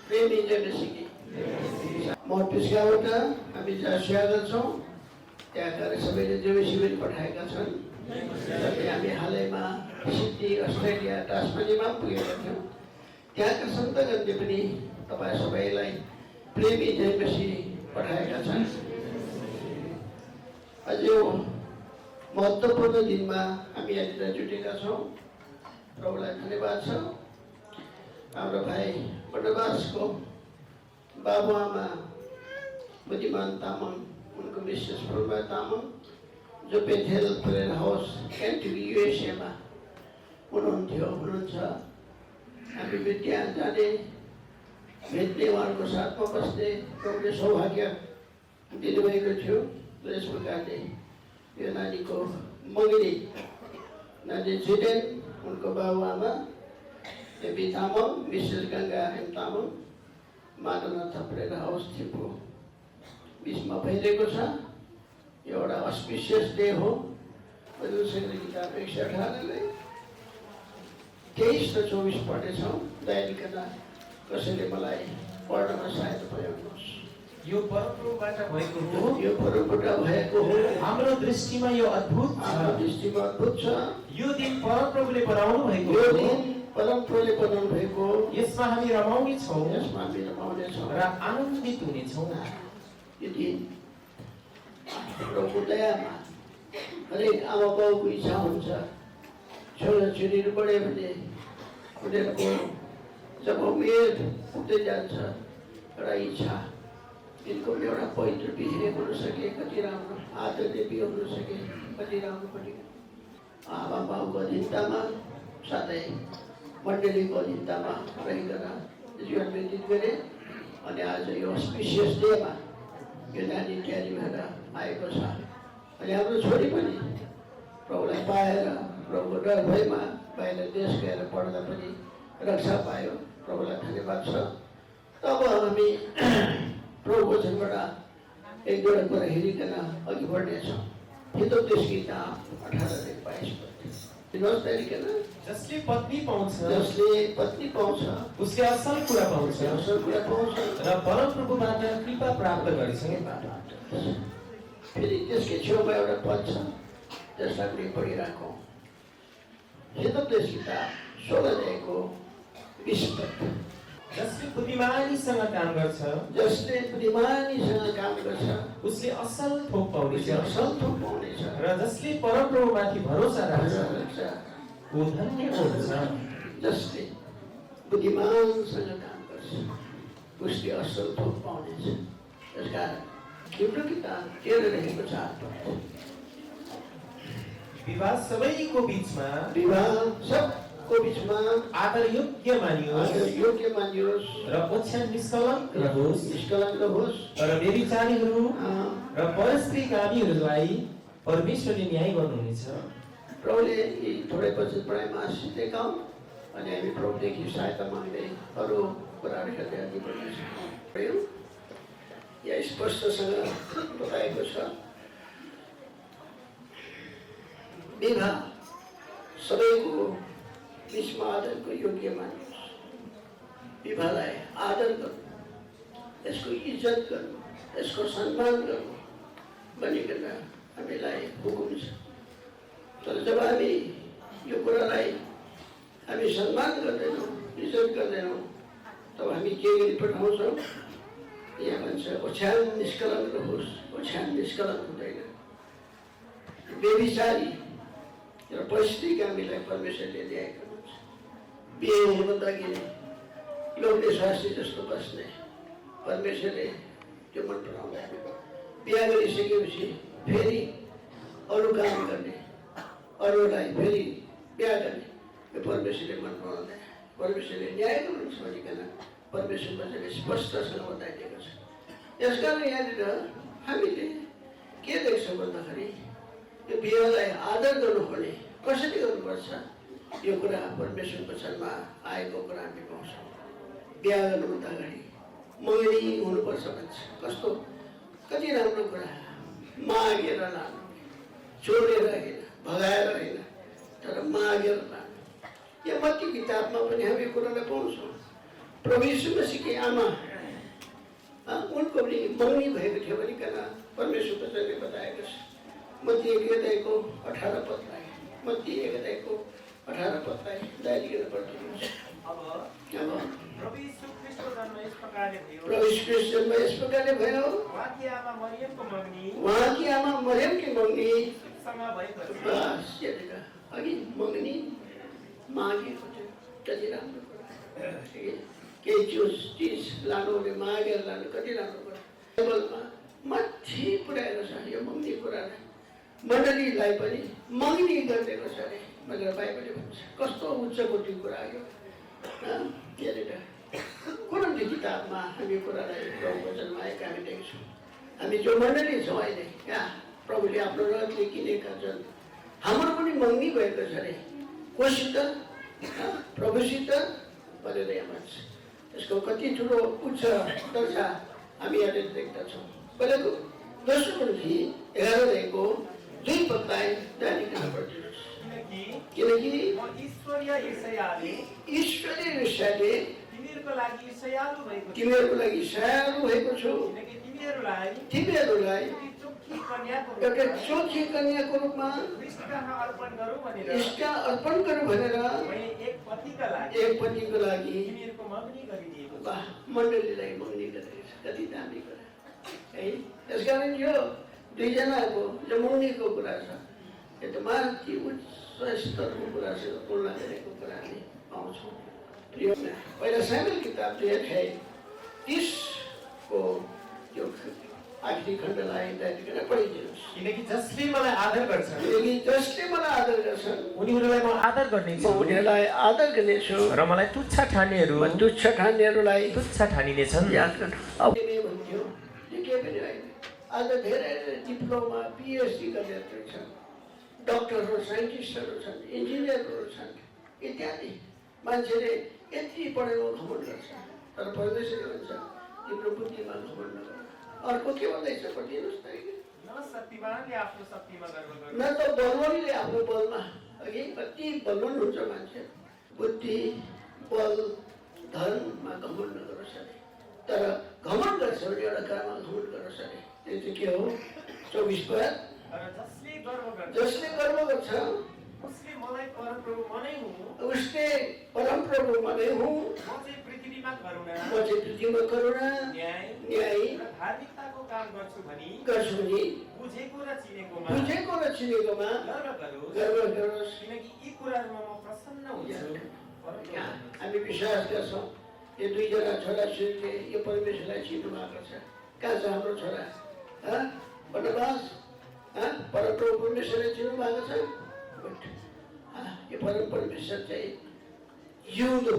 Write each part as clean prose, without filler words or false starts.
प्रेम इन्जर्नेसिकी म टिस्काबाट हामी जहाँ स्याहार छौँ त्यहाँका सबैले जो शिविर पठाएका छन्। हामी हालैमा सिडनी अस्ट्रेलिया टास्मानियामा पुगेका थियौँ। त्यहाँका सन्तगणले पनि तपाईँ सबैलाई प्रेम इन्जर्नेसी पठाएका छन्। अझ यो महत्त्वपूर्ण दिनमा हामी यहाँनिर जुटेका छौँ। प्रभुलाई धन्यवाद छ। हाम्रो भाइ बर्नबासको बाबुआमा बुद्धिमान तामाङ, उनको मिसेस फुलमा तामाङ जो बेथेल प्रेयर हाउस एनटिभी युएसएमा हुनुहुन्छ। हामी त्यहाँ जाने भेट्ने उहाँहरूको साथमा बस्ने प्रभुले सौभाग्य दिनुभएको थियो। यस प्रकारले यो नानीको मगिनी नानी जिडेन, उनको बाबुआमा Devi Tamang, Mrs Ganga M Tamang Manavnath prayer house Thimphu बिचमा भइरहेको छ। एउटा अस्पिसियस डे हो। किताब 118 23 र 24 पढ्नेछौँ। दयानिकन कसैले मलाई पढ्नमा सहायता पुर्याउनुहोस्। यो परमप्रभुबाट भएको हो। यो परमप्रभुबाट भएको हो। हाम्रो दृष्टिमा यो अद्भुत छ। हाम्रो दृष्टिमा अद्भुत छ। यो दिन परमप्रभुले बनाउनु भएको हो। यो दिन परमप्रभुले बनाउनु भएको हो। यसमा हामी रमाउने छौँ। यसमा हामी रमाउने छौँ र आनन्दित हुने छौँ। यो दिन प्रभुको दयामा हरेक आमा बाउको इच्छा हुन्छ छोराछोरीहरू बढ्यो भने उनीहरूको जब उमेर पुग्दै जान्छ एउटा इच्छा यिनको एउटा पवित्र बिहे हुन सके, कति राम्रो आदरणीय बिहे हुन सके, कति राम्रो पनि आमा बाउको अधीनतामा साथै मण्डलीको अधीनतामा रहिकन जीवन व्यतीत गरे। अनि आज यो स्पेसियस डेमा यो नानी क्यारी भएर आएको छ। अनि हाम्रो छोरी पनि प्रभुलाई पाएर प्रभुको डर भएमा बाहिर देश गएर पढ्दा पनि रक्षा पायो। प्रभुलाई धन्यवाद छ। तब हामी प्रभु वचनबाट एक दुईवटा कुरा हेरिकन अघि बढ्नेछौँ। हितोपदेश गीता 18:22 दिनुहोस् तरिकन जसले पत्नी पाउँछ जसले पत्नी पाउँछ उसले असल कुरा पाउँछ असल कुरा पाउँछ र परमप्रभुबाट कृपा प्राप्त गर्छ। फेरि त्यसकै छेउमा एउटा पद छ त्यसलाई पनि पढिरहेको हितोपदेश किताब 16 अध्यायको 20 पद। जसले बुद्धिमानीसँग काम गर्छ जसले बुद्धिमानीसँग काम गर्छ उसले असल थोक पाउनेछ उसले असल थोक पाउनेछ र जसले परमप्रभुमाथि भरोसा राख्छ राख्छ ऊ धन्य हुन्छ। जसले बुद्धिमानसँग काम गर्छ उसले असल थोक पाउनेछ। त्यसकारण तिम्रो किताब तेरो रहेको छ विवाह सबैको बीचमा विवाह सबको बिचमा आदर योग्य मानियोस् योग्य मानियोस् र ओछ्यान निष्कलङ्क रहोस् निष्कलङ्क रहोस् र व्यभिचारीहरू र परस्त्रीगामीहरूलाई परमेश्वरले न्याय गर्नुहुनेछ। प्रभुले यी थोरै वचन पढाइमा आशिष देखाउँ अनि हामी प्रभुदेखि सहायता माग्दै अरू कुराहरू हेर्दै अघि बढ्नेछौँ। यहाँ स्पष्टसँग बताएको छ विवाह सबैको बिचमा आदरको योग्य मानियोस्। विवाहलाई आदर गर्नु, यसको इज्जत गर्नु, यसको सम्मान गर्नु भनिकन हामीलाई हुकुम छ। तर जब हामी यो कुरालाई हामी सम्मान गर्दैनौँ, इज्जत गर्दैनौँ, तब हामी के गरी पठाउँछौँ? यहाँ भन्छ ओछ्यान निष्कलङ्क रहोस्। ओछ्यान निष्कलङ्क हुँदैन। व्यभिचारी र परस्त्रीगामीलाई परमेश्वरले न्याय गर्नुहुन्छ। बिहे हुनुभन्दा अघि नै लोग्ने शास्त्री जस्तो बस्ने परमेश्वरले त्यो मन पराउँदैन। बिहा गरिसकेपछि फेरि अरू काम गर्ने, अरूलाई फेरि बिहा गर्ने यो परमेश्वरले मन पराउँदैन। परमेश्वरले न्याय गर्नुहुन्छ भनिकन परमेश्वर वचनले स्पष्टसँग बताइदिएको छ। यसकारण यहाँनिर हामीले के देख्छौँ भन्दाखेरि यो बिहालाई आदर गर्नुपर्ने कसरी गर्नुपर्छ यो कुरा परमेश्वर वचनमा आएको कुरा हामी पाउँछौँ। बिहा गर्नुभन्दा अगाडि मगनी हुनुपर्छ भन्छ। कस्तो कति राम्रो कुरा, मागेर लानु, चोरेर होइन, भगाएर होइन, तर मागेर लानु। यो मत्ती किताबमा पनि हामी कुरालाई पाउँछौँ। प्रभु यीशु मसीहकी आमा उनको पनि मगनी भएको थियो भनिकन परमेश्वर वचनले बताएको छ। मत्ती 1 अध्यायको 18 पदलाई मत्ती 1 अध्यायको 18 पदलाई दाइलिकन पढिदिनुहोस्। प्रभु यीशु ख्रीष्टको जन्म यस प्रकारले भयो। प्रभु यीशु ख्रीष्टको जन्म यस प्रकारले भयो। उहाँकी आमा मरियमको मगनी सँग भएको थियो। बस यहाँनिर अघि मगनी मागेको थियो। कति राम्रो कुरा। केही चिज लानु भने मागेर लानु कति राम्रो कुरा। बाइबलमा माथि पुर्याएको छ यो मगनी कुरालाई। मण्डलीलाई पनि मगनी गरिदिएको छ अरे भनेर बाइबलले भन्छ। कस्तो उच्च कोटिको कुरा यो। यहाँनिर कुरानको किताबमा हामी कुरालाई प्रभु वचनमा आएका हामी देख्छौँ। हामी जो मण्डली छौँ अहिले यहाँ प्रभुले आफ्नो रथले किनेका छन्। हाम्रो पनि मगनी भएको छ अरे कोसित प्रभुसित भनेर यहाँ भन्छ। यसको कति ठुलो उच्च दर्जा हामी यहाँनिर देख्दछौँ। पहिलाको दोस्रो पन्थी 11 अध्यायको 2 पदलाई दाइलिकन पढिदिनुहोस्। किनकि ईश्वरीय ईर्ष्याले तिमीहरूको लागि सयालु भएको छु। तिमीहरूलाई एउटा चोखी कन्याको रूपमा इष्ट अर्पण गरौँ भनेर एक पतिको लागि मण्डलीलाई मगनी गरेको छ। कति दामी कुरा है। त्यसकारण यो दुईजनाको जो मगनीको कुरा छ यो त माथि उच्च स्तरको कुरासँग तुलना गरेको कुरा हामी पाउँछौँ। पहिला सामेल किताब 2 अध्याय 30 को यो आखिरी खण्डलाई दाइलिकन पढिदिनुहोस्। किनकि जसले मलाई आदर गर्छन् उनीहरूलाई म आदर गर्नेछु र मलाई तुच्छ ठान्नेहरूलाई तुच्छ ठानिनेछन्। याद गर्नु। अब भन्थ्यो यो के पनि होइन। आज धेरै डिप्लोमा PhD गरेका छन्, डक्टरहरू, साइन्टिस्टहरू छन्, इन्जिनियरहरू छन् इत्यादि। मान्छेले यति पढेको घमण्ड गर्छ तर परमेश्वरले भन्छ तिम्रो बुद्धिमा घमण्ड नगर। अर्को के भन्दैछ पढिदिनुहोस् त। न त बलवानले आफ्नो बलमा अघि कति बलवान हुन्छ मान्छे, बुद्धि बल धनमा घमण्ड नगरोस् अरे। तर घमण्ड गर्छ भने एउटा कुरामा घमण्ड गरोस् अरे। त्यो चाहिँ के हो? 24 पद, जसले गर्व गर्छ उसले मलाई परमप्रभु मनै हुँ, उसले परमप्रभु मनै हुँ, म चाहिँ पृथ्वीमा करुणा, म चाहिँ पृथ्वीमा करुणा न्याय र धार्मिकताको काम गर्छु भनी बुझेको र चिनेकोमा गर्व गरोस्। किनकि यी कुराहरूमा म प्रसन्न हुन्छु। हामी विश्वास गर्छौँ यो दुईजना छोराछोरीले यो परमेश्वरलाई चिन्नु भएको छ। कहाँ छ हाम्रो छोरा? वनवास परमप्रभु परमेश्वरले चिन्नु भएको छ। यो परम परमेश्वर चाहिँ जिउँदो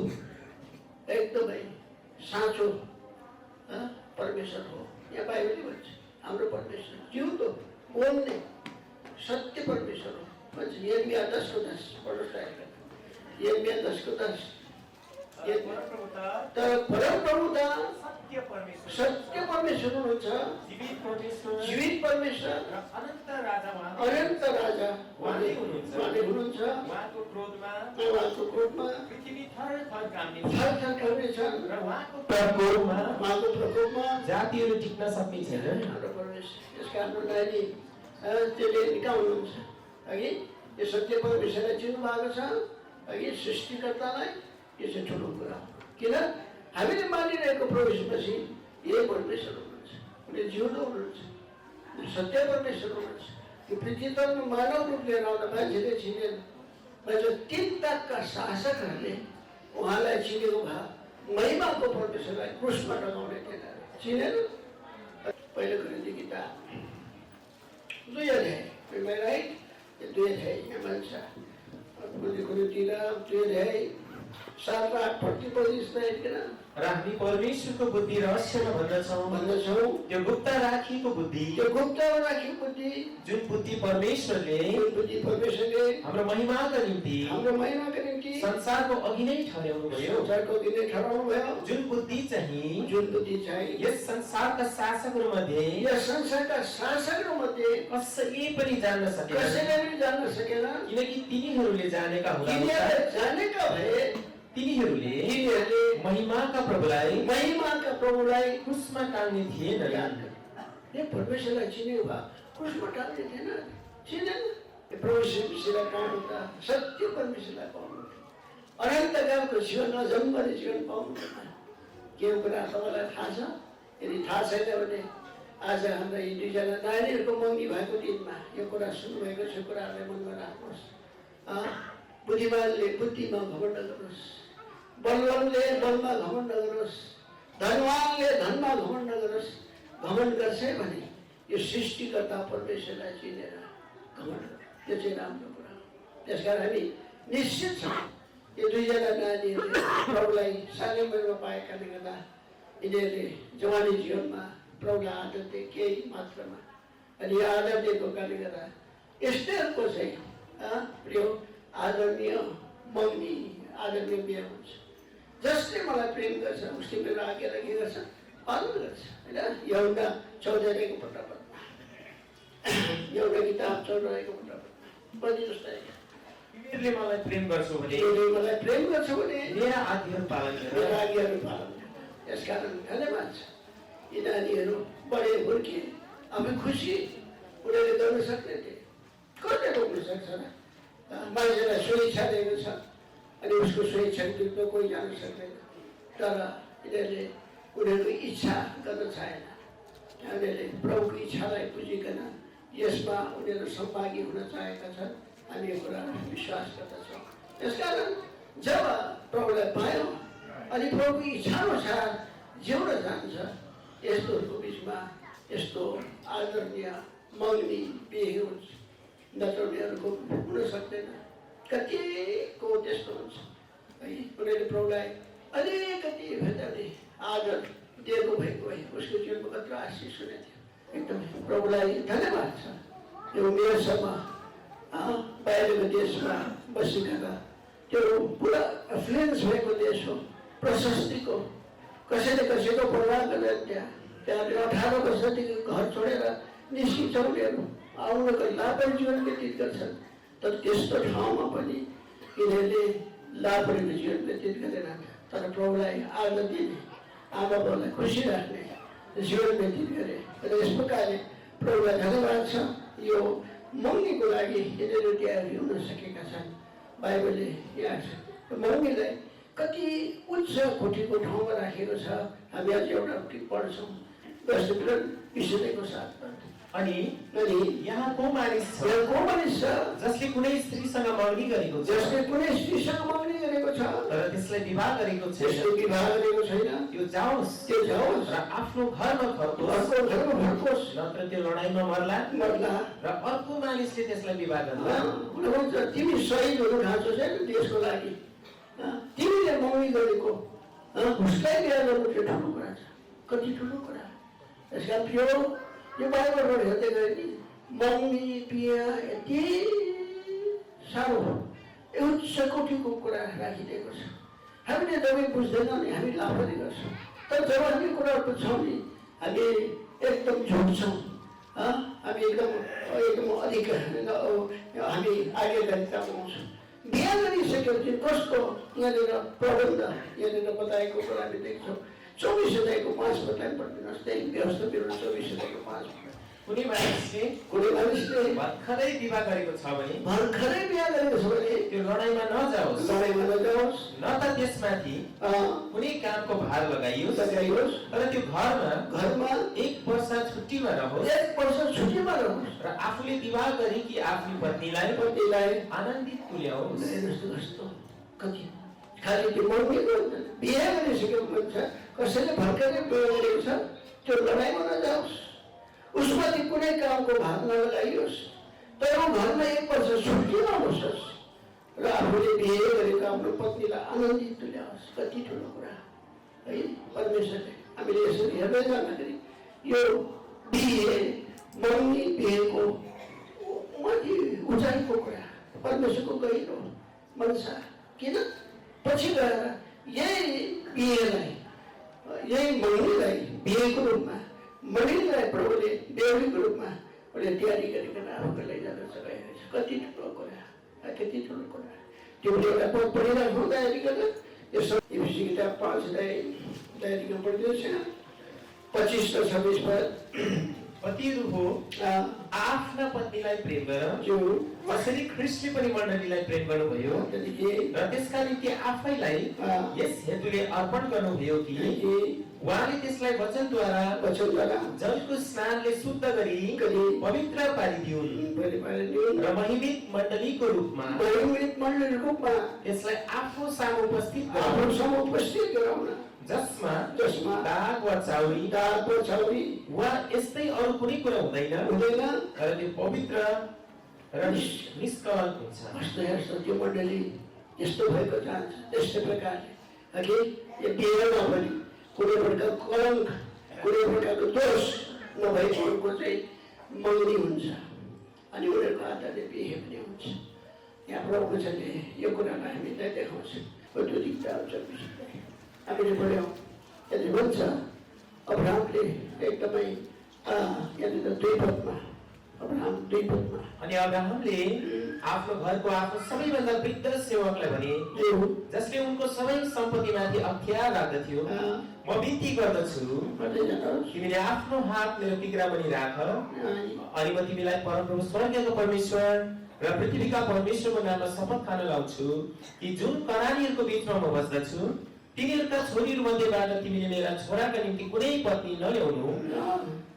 एकदमै साँचो परमेश्वर हो। यहाँ बाइबलले भन्छ हाम्रो परमेश्वर जिउँदो बोल्ने सत्य परमेश्वर हो भन्छ। यिर्मया 10:10 पढ्नुहोस् त। यिर्मया 10:10 तर परमप्रभु त सत्य परमेश्वर हुनुहुन्छ, जीवित परमेश्वर र अनन्त राजा उहाँले हुनुहुन्छ। उहाँको क्रोधमा पृथ्वी थरथर काम्ने काम्नेछन् र उहाँको प्रकोपमा जातिहरू टिक्न सक्ने छैन। हाम्रो परमेश्वर यसका हाम्रो नानी त्यसले कहाँ हुनुहुन्छ अघि यो सत्य परमेश्वरलाई चिन्नु भएको छ अघि सृष्टिकर्तालाई। यो चाहिँ ठुलो कुरा हो। किन हामीले मानिरहेको प्रवेशपछि यही परमेश्वर हुनुहुन्छ, उनी जिउँदो हुनुहुन्छ, सत्य परमेश्वर हुनुहुन्छ। यो पृथ्वी तलमा मानव रूप लिएर आउँदा मान्छेले चिनेन, मान्छे 3 ताकका शासकहरूले उहाँलाई चिनेको भए महिमाको परमेश्वरलाई क्रुसमा टँगाउने थिएन, चिनेन। पहिलो कोरिन्थी किताब 2 अध्याय, राइट? 2 अध्याय यहाँ भन्छ कोरिन्थी 2 अध्याय 7 र 8 पढ्दै र हामी परमेश्वरको बुद्धि रहस्यमा भन्दछौँ त्यो गुप्त राखिएको बुद्धि जुन बुद्धि परमेश्वरले हाम्रो महिमाका निम्ति संसारको अघि नै ठहराउनु भयो। जुन बुद्धि चाहिँ यस संसारका शासकहरू मध्ये कसैले पनि जान्न सकेन, किनकि तिनीहरूले जानेका भए तिनीहरूले महिमाका प्रभुलाई क्रुसमा टाङ्ने थिएन। ये परमेश्वरलाई चिन्यो भए क्रुसमा टाङ्ने थिएन, चिनेन। यो परमेश्वरलाई पाउनु त सत्य परमेश्वरलाई पाउनु, अनन्तकालको जीवन नजन्मने जीवन पाउनु। के कुरा तपाईँलाई थाहा छ? यदि थाहा छैन भने आज हाम्रा यी दुईजना नानीहरूको मङ्गी भएको दिनमा यो कुरा सुन्नुभएको छ कुराहरूलाई मनमा राख्नुहोस्। बुद्धिमानले बुद्धिमा घमण्ड गरोस्, बलवानले बलमा घमण्ड गरोस्, धनवानले धनमा घमण्ड गरोस्। घमण्ड गर्छ भने यो सृष्टिकर्ता परमेश्वरलाई चिनेर घमण्ड गर्छ, यो चाहिँ राम्रो कुरा हो। त्यसकारण हामी निश्चित छौँ यो दुईजना नानीहरूले प्रभुलाई सानै उमेरमा पाएकाले गर्दा यिनीहरूले जवानी जीवनमा प्रभुलाई आदर दिए केही मात्रामा, अनि यो आदर दिएको कारणले गर्दा यस्तैहरूको चाहिँ प्रिय आदरणीय मग्नी आदरणीय बिहा हुन्छ। जसले मलाई प्रेम गर्छ उसले मेरो आज्ञालाई के गर्छ? पालन गर्छ होइन। यूहन्ना 14:1 पटकमा एउटा किताब 14:1 बदिनुहोस् त। तिमीहरूले मलाई प्रेम गर्छौ भने मेरा आज्ञाहरू पालन गर। यसकारण धन्यवाद छ। यी नानीहरू बढे हुर्किए, आफै खुसी उनीहरूले गर्न सक्ने थिए, कसले रोक्न सक्छ र? मान्छेलाई स्वेच्छा दिएको छ अनि उसको स्वेच्छाको विरुद्ध कोही जान सक्दैन। तर यिनीहरूले उनीहरूको इच्छा गर्न चाहेन, उनीहरूले प्रभुको इच्छालाई बुझिकन यसमा उनीहरू सहभागी हुन चाहेका छन्। हामी यो कुरा विश्वास गर्दछौँ। त्यसकारण जब प्रभुलाई पायौँ अनि प्रभुको इच्छाअनुसार जिउन जान्छ, यस्तोहरूको बिचमा यस्तो आदरणीय मग्नी बिहे हुन्छ, नत्र उनीहरूको हुन सक्दैन। कतिको त्यस्तो हुन्छ है। उनीहरूले प्रभुलाई अलिकति भन्दाखेरि आदर दिएको भएको भए उसको जीवनमा कत्रो आशिष हुने थियो। एकदमै प्रभुलाई धन्यवाद छ। यो उमेरसम्म बाहिरको देशमा बसिकन त्यो पुरा एफ्लुएन्स भएको देश हो, प्रशस्तिको, कसैले कसैको प्रभाव गरेर त्यहाँ 18 वर्षदेखि घर छोडेर निस्किन्छ उनीहरू, आउनको लाभै जीवन व्यतीत गर्छन्। तर त्यस्तो ठाउँमा पनि यिनीहरूले लापरेको जीवन व्यतीत गरेर तर प्रभुलाई आदर दिने आमा बाउलाई खुसी राख्ने जीवन व्यतीत गरे र यस प्रकारले प्रभुलाई धन्यवाद छ। यो मङ्गीको लागि यिनीहरू तयारी हुन सकेका छन्। बाइबलले यहाँ छ मङ्गीलाई कति उच्च कोटीको ठाउँमा राखेको छ। हामी आज एउटा पढ्छौँ 10:20 साथ। अनि यहाँ को मानिस छ जसले कुनै स्त्रीसँग मगनी गरेको छ, तर त्यसलाई विवाह गरेको छैन, त्यो जाओस् र आफ्नो घरमा फर्कोस्, नत्र त्यो लडाईँमा मर्ला र अर्को मानिसले त्यसलाई विवाह गर्ला। तिमी सही हुनु खाँचो छैन देशको लागि, तिमीले मगनी गरेको उसलाई बिहा गर्नु त्यो ठुलो कुरा छ। कति ठुलो कुरा। यसका प्रिय यो बाइबलबाट हेर्दै गए नि मगनी बिहा यति साह्रो उच्च कोटीको कुरा राखिदिएको छ। हामीले जब बुझ्दैनौँ नि हामी लापरवाही गर्छौँ। तर जब हामी कुराहरू बुझ्छौँ नि हामी एकदम झुक्छौँ। हामी एकदम अधिक हामी आज्ञाकारिता पाउँछौँ। बिहा गरिसकेपछि कस्तो यहाँनिर प्रबन्ध यहाँनिर बताएको कुरा हामी देख्छौँ। 24 अध्यायको 5 पदलाई पढ्नुहोस्। त्यही व्यवस्था विवरण 24 अध्यायको 5 पद। कुनै मानिसले भर्खरै बिहा गरेको छ भने त्यो लडाईँमा नजाओस्, न त त्यसमाथि कुनै कामको भार लगाइयोस्, तर त्यो घरमा 1 वर्ष छुट्टीमा रहोस् र आफूले विवाह गरी कि आफ्नो पत्नीलाई आनन्दित तुल्याओस्। खालि त्यो मर्मीको बिहा गरिसकेको मान्छे कसैले भर्खरै बिहा गरेको छ त्यो लडाइँमा नजाओस्, उसमाथि कुनै कामको भाग नलगाइयोस्, तर घरमा 1 वर्ष छुट्टीमा बसोस् र आफूले बिहे गरेको आफ्नो पत्नीलाई आनन्दित तुल्याओस्। कति ठुलो कुरा है परमेश्वरले। हामीले यसरी हेर्दै जाँदाखेरि यो बिहे मर्मी बिहेको माथि उचाइको कुरा परमेश्वरको गहिरो मनसा। किन पछि गएर यही बिहेलाई यही मर्मीलाई बिहेको रूपमा मर्मीलाई प्रभुले बेहुलीको रूपमा उसले तयारी गरिकन आफूको लैजान सघाएको छ। कति ठुलो कुरा, कति ठुलो कुरा। त्यो एउटा पद पढिरहेको तयारी गरेर यसो एफिसी किताब 5 अध्याय तयारीमा पढिदिनुहोस् 25 र 26 पद। पतिहरू हो आफ्ना पत्नीलाई प्रेम गर, कसरी ख्रीष्टले पनि मण्डलीलाई प्रेम गर्नुभयो र त्यसका निम्ति आफैलाई यस हेतुले अर्पण गर्नुभयो कि उहाँले त्यसलाई वचनद्वारा जलको स्नानले शुद्ध गरी पवित्र पारिदिउन् र महिमित मण्डलीको रूपमा त्यसलाई आफू सामु उपस्थित गराउन, जसमा दाग वा चाउरी वा यस्तै अरू कुनै कुरा हुँदैन, तर त्यो पवित्र र निष्कलङ्क हुन्छ। त्यो मण्डली यस्तो भएको जान्छ। त्यस्तै प्रकारले अघि यो बिहेमा पनि कुनै प्रकारको कलङ्क कुनै प्रकारको दोष नभएकोहरूको चाहिँ मगनी हुन्छ अनि उनीहरूको आधारले बिहे पनि हुन्छ। यहाँ प्रभुको वचनले यो कुरालाई हामीलाई देखाउँछ। हामीले पढ्यौँ यदि भन्छ अब्राहमले एकदमै यहाँनिर 2 पदमा अब्राहम 2 पदमा अनि अब्राहमले आफ्नो घरको आफ्नो सबैभन्दा वृद्ध सेवकलाई भने जसले उनको सबै सम्पत्तिमाथि अख्तियार राख्दथ्यो, म बिन्ती गर्दछु तिमीले आफ्नो हात मेरो तिग्रामुनि राख अनि म तिमीलाई परमप्रभु स्वर्गको परमेश्वर र पृथ्वीका परमेश्वरको नाममा शपथ खान लाउँछु कि जुन कनानीहरूको बिचमा म बस्दछु तिनीहरूका छोरीहरू मध्येबाट तिमीले मेरा छोराका निम्ति कुनै पत्नी नल्याउनु,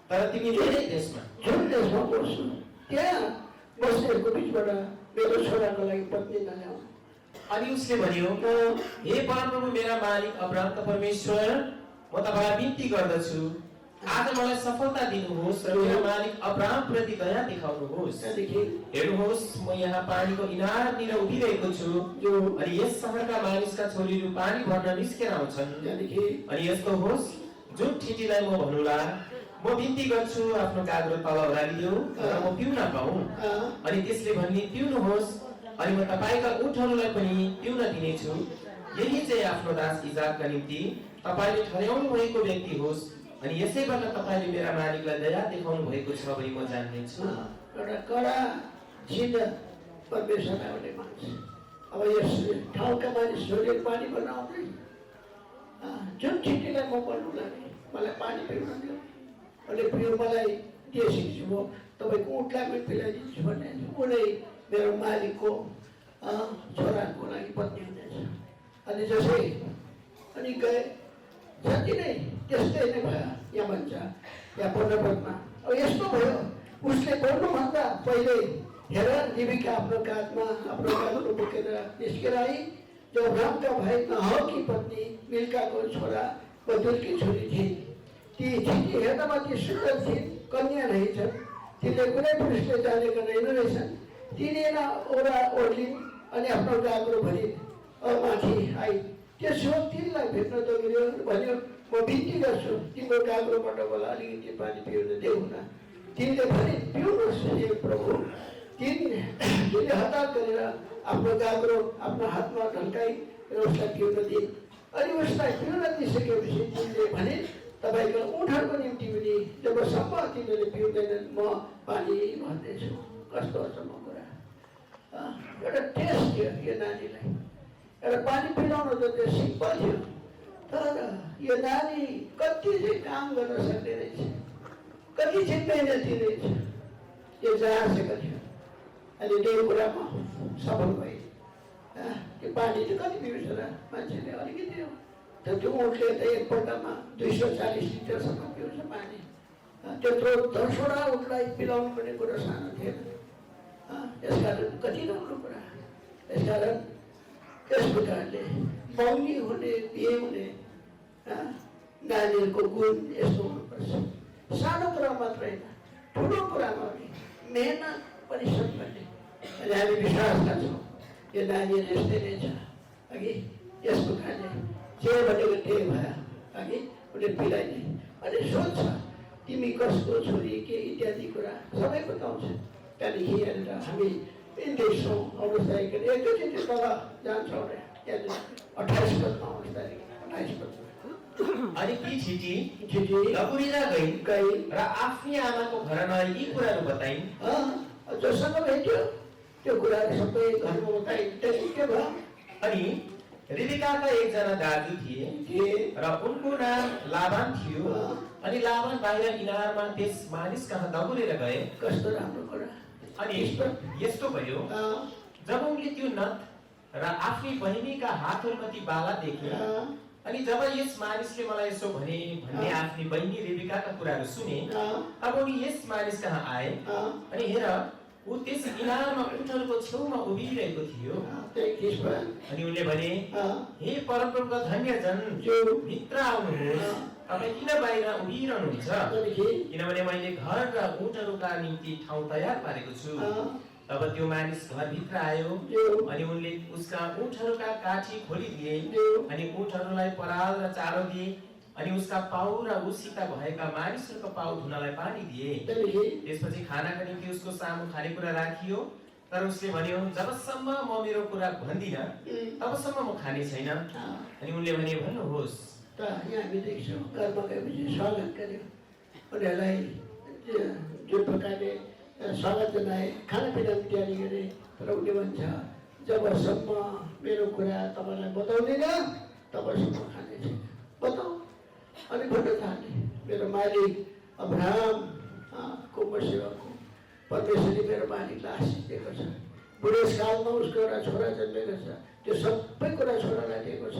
तर तिमी जुन देशमा बस्नु त्यहाँ बस्नेहरूको बिचबाट मेरो छोराको लागि पत्नी नल्याउनु। अनि उसले भन्यो, हे परमप्रभु मेरा मालिक अब्राहमका परमेश्वर, म तपाईलाई बिन्ती गर्दछु आज मलाई सफलता दिनुहोस् र मेरो मालिक अब्राहम प्रति दया देखाउनुहोस्। हेर्नुहोस् म यहाँ पानीको इनारतिर उभिरहेको छु अनि यस सहरका मानिसका छोरीहरू पानी भर्न निस्केर आउँछन् अनि यस्तो होस् जुन ठिटीलाई म भन्नुला म बिन्ती गर्छु आफ्नो काग्रो तल ओह्रालिदेऊ र म पिउन पाऊँ अनि त्यसले भन्ने पिउनुहोस् अनि म तपाईका उठहरूलाई पनि पिउन दिनेछु। यही चाहिँ आफ्नो दास इजाकका निम्ति तपाईले ठहराउनु भएको व्यक्ति होस् अनि यसैबाट तपाईले मेरा मालिकलाई दया देखाउनु भएको छ भनी म जान्नेछु। एउटा कडा सिधा परमेश्वरलाई उसले मान्छ। अब यस ठाउँका मानिसहरूले पानी बनाउँदै जुन चिठीलाई म पढ्नु लाने मलाई पानी पिउन दियो अनि पिउ मलाई दिएपछि म तपाईँको उठलाई पनि पिलाइदिन्छु भन्ने उनी मेरो मालिकको छोराको लागि पत्नी हुनेछ। अनि जसै अनि गए जति नै त्यस्तै नै भयो यहाँ भन्छ यहाँ पढ्नमा। अब यस्तो भयो उसले पढ्नुभन्दा पहिले हेर रिबेका आफ्नो काँधमा आफ्नो काँधहरू बोकेर निस्केर आई जो अब्राहमका भाइ नहकी पत्नी मिल्काको छोरा बतुलकी छोरी थिइन्। ती छिटी हेर्नमा ती सुन्दर थिइन्, कन्या रहेछन्, तिनले कुनै पुरुषले जानेका रहेछन्। तिनीहरू ओरा ओर्लिन् अनि आफ्नो गाग्रो भरिन् माथि आई। त्यसो तिनलाई भेट्न दौड्यो भन्यो म बिन्ती गर्छु तिम्रो गाग्रोबाट मलाई अलिकति पानी पिउन देऊ न। तिनले भने पिउनुहोस् हे प्रभु। तिनले हतार गरेर आफ्नो गाग्रो आफ्नो हातमा ढल्काई र उसलाई पिउन दिए। अनि उसलाई पिउन दिइसकेपछि तिनले भने तपाईँको उठहरूको निम्ति पनि जबसम्म तिनीहरूले पिउँदैनन् म पानी भन्दैछु। कस्तो अचम्म कुरा। एउटा टेस्ट थियो यो नानीलाई। एउटा पानी पिलाउनु त त्यो सिम्पल थियो, तर यो नानी कति चाहिँ काम गर्न सक्ने रहेछ, कति चाहिँ मेहनती रहेछ, यो जाँचेको थियो। अनि त्यो कुरामा सफल भए। त्यो पानी चाहिँ कति पिउँछ र मान्छेले अलिकति हो, तर त्यो उठले त एकपल्टमा 240 लिटरसम्म पिउँछ पानी। त्यत्रो 10वटा उठलाई पिलाउनु पर्ने कुरा सानो थिएन। यसकारण कति राम्रो कुरा। यसकारण यस प्रकारले मौनी हुने बिहे हुने नानीहरूको गुण यस्तो हुनुपर्छ। सानो कुरा मात्र होइन, ठुलो कुरामा पनि मेहनत परिश्रम गर्ने। अनि हामी विश्वास गर्छौँ यो नानीहरू यस्तै नै छ। अघि यस प्रकारले जे भनेको त्यही भयो। अघि उसले पिलाइने अनि सोध्छ तिमी कसको छोरी के इत्यादि कुरा सबै बताउँछ। त्यहाँदेखि हेरेर हामी देख्छौँ आउनुहोस् तारिक एकैचोटि तल जान्छौँ र त्यहाँनिर 28 पदमा आउनुहोस् तारिक 28 पदमा। अनि ती छिटी छिटी दगुरिँदा गइन् र आफ्नी आमाको घरमा यी कुराहरू बताइन्। जोसँग भेट्यो त्यो कुराहरू सबै घरमा बताइन्। त्यसले के भयो? अनि रिबेकाका एकजना दाजु थिए र उनको नाम लाबान थियो। अनि लाबान बाहिर इनारमा त्यस मानिस कहाँ दगुरेर गए। कस्तो राम्रो कुरा। अनि यस्तो भयो जब उनले त्यो नथ र आफ्नी बहिनीका हातहरूमा ती बाला देखे। अनि जब यस मानिसले मलाई यसो भने भन्ने आफ्नी बहिनी रेबिकाका कुराहरू सुने, अब उनी यस मानिस कहाँ आए। अनि हेर ऊ त्यस इनारमा उठहरूको छेउमा उभिरहेको थियो। अनि उनले भने हे परमप्रभुका धन्य जन भित्र आउनुहोस्, तपाईँ किन बाहिर उभिरहनुहुन्छ? किनभने मैले घर र उठहरूका निम्ति ठाउँ तयार पारेको छु। तब त्यो मानिस घरभित्र आयो अनि उनले उसका उठहरूका काठी खोलिदिए अनि उठहरूलाई पराल र चारो दिए अनि उसका पाउ र उसित भएका मानिसहरूको पाउ धुनलाई पानी दिए। त्यसपछि खानाका निम्ति उसको सामु खानेकुरा राखियो, तर उसले भन्यो जबसम्म म मेरो कुरा भन्दिनँ तबसम्म म खाने छैन। अनि उनले भने भन्नुहोस्। त यहाँ हामी देख्छौँ घरमा गएपछि स्वागत गर्यो, उनीहरूलाई जुन प्रकारले स्वागत जनाए, खानापिना तयारी गरे। तर उसले भन्छ जबसम्म मेरो कुरा तपाईँलाई बताउँदिनँ तबसम्म खाने छैन। बताऊ। अनि भन्न थाले मेरो मालिक अब्राहमको सेवाको परमेश्वरले मेरो मालिकलाई आशिष दिएको छ। बुढेसकालमा उसको एउटा छोरा जन्मेको छ, त्यो सबै कुरा छोरालाई दिएको छ।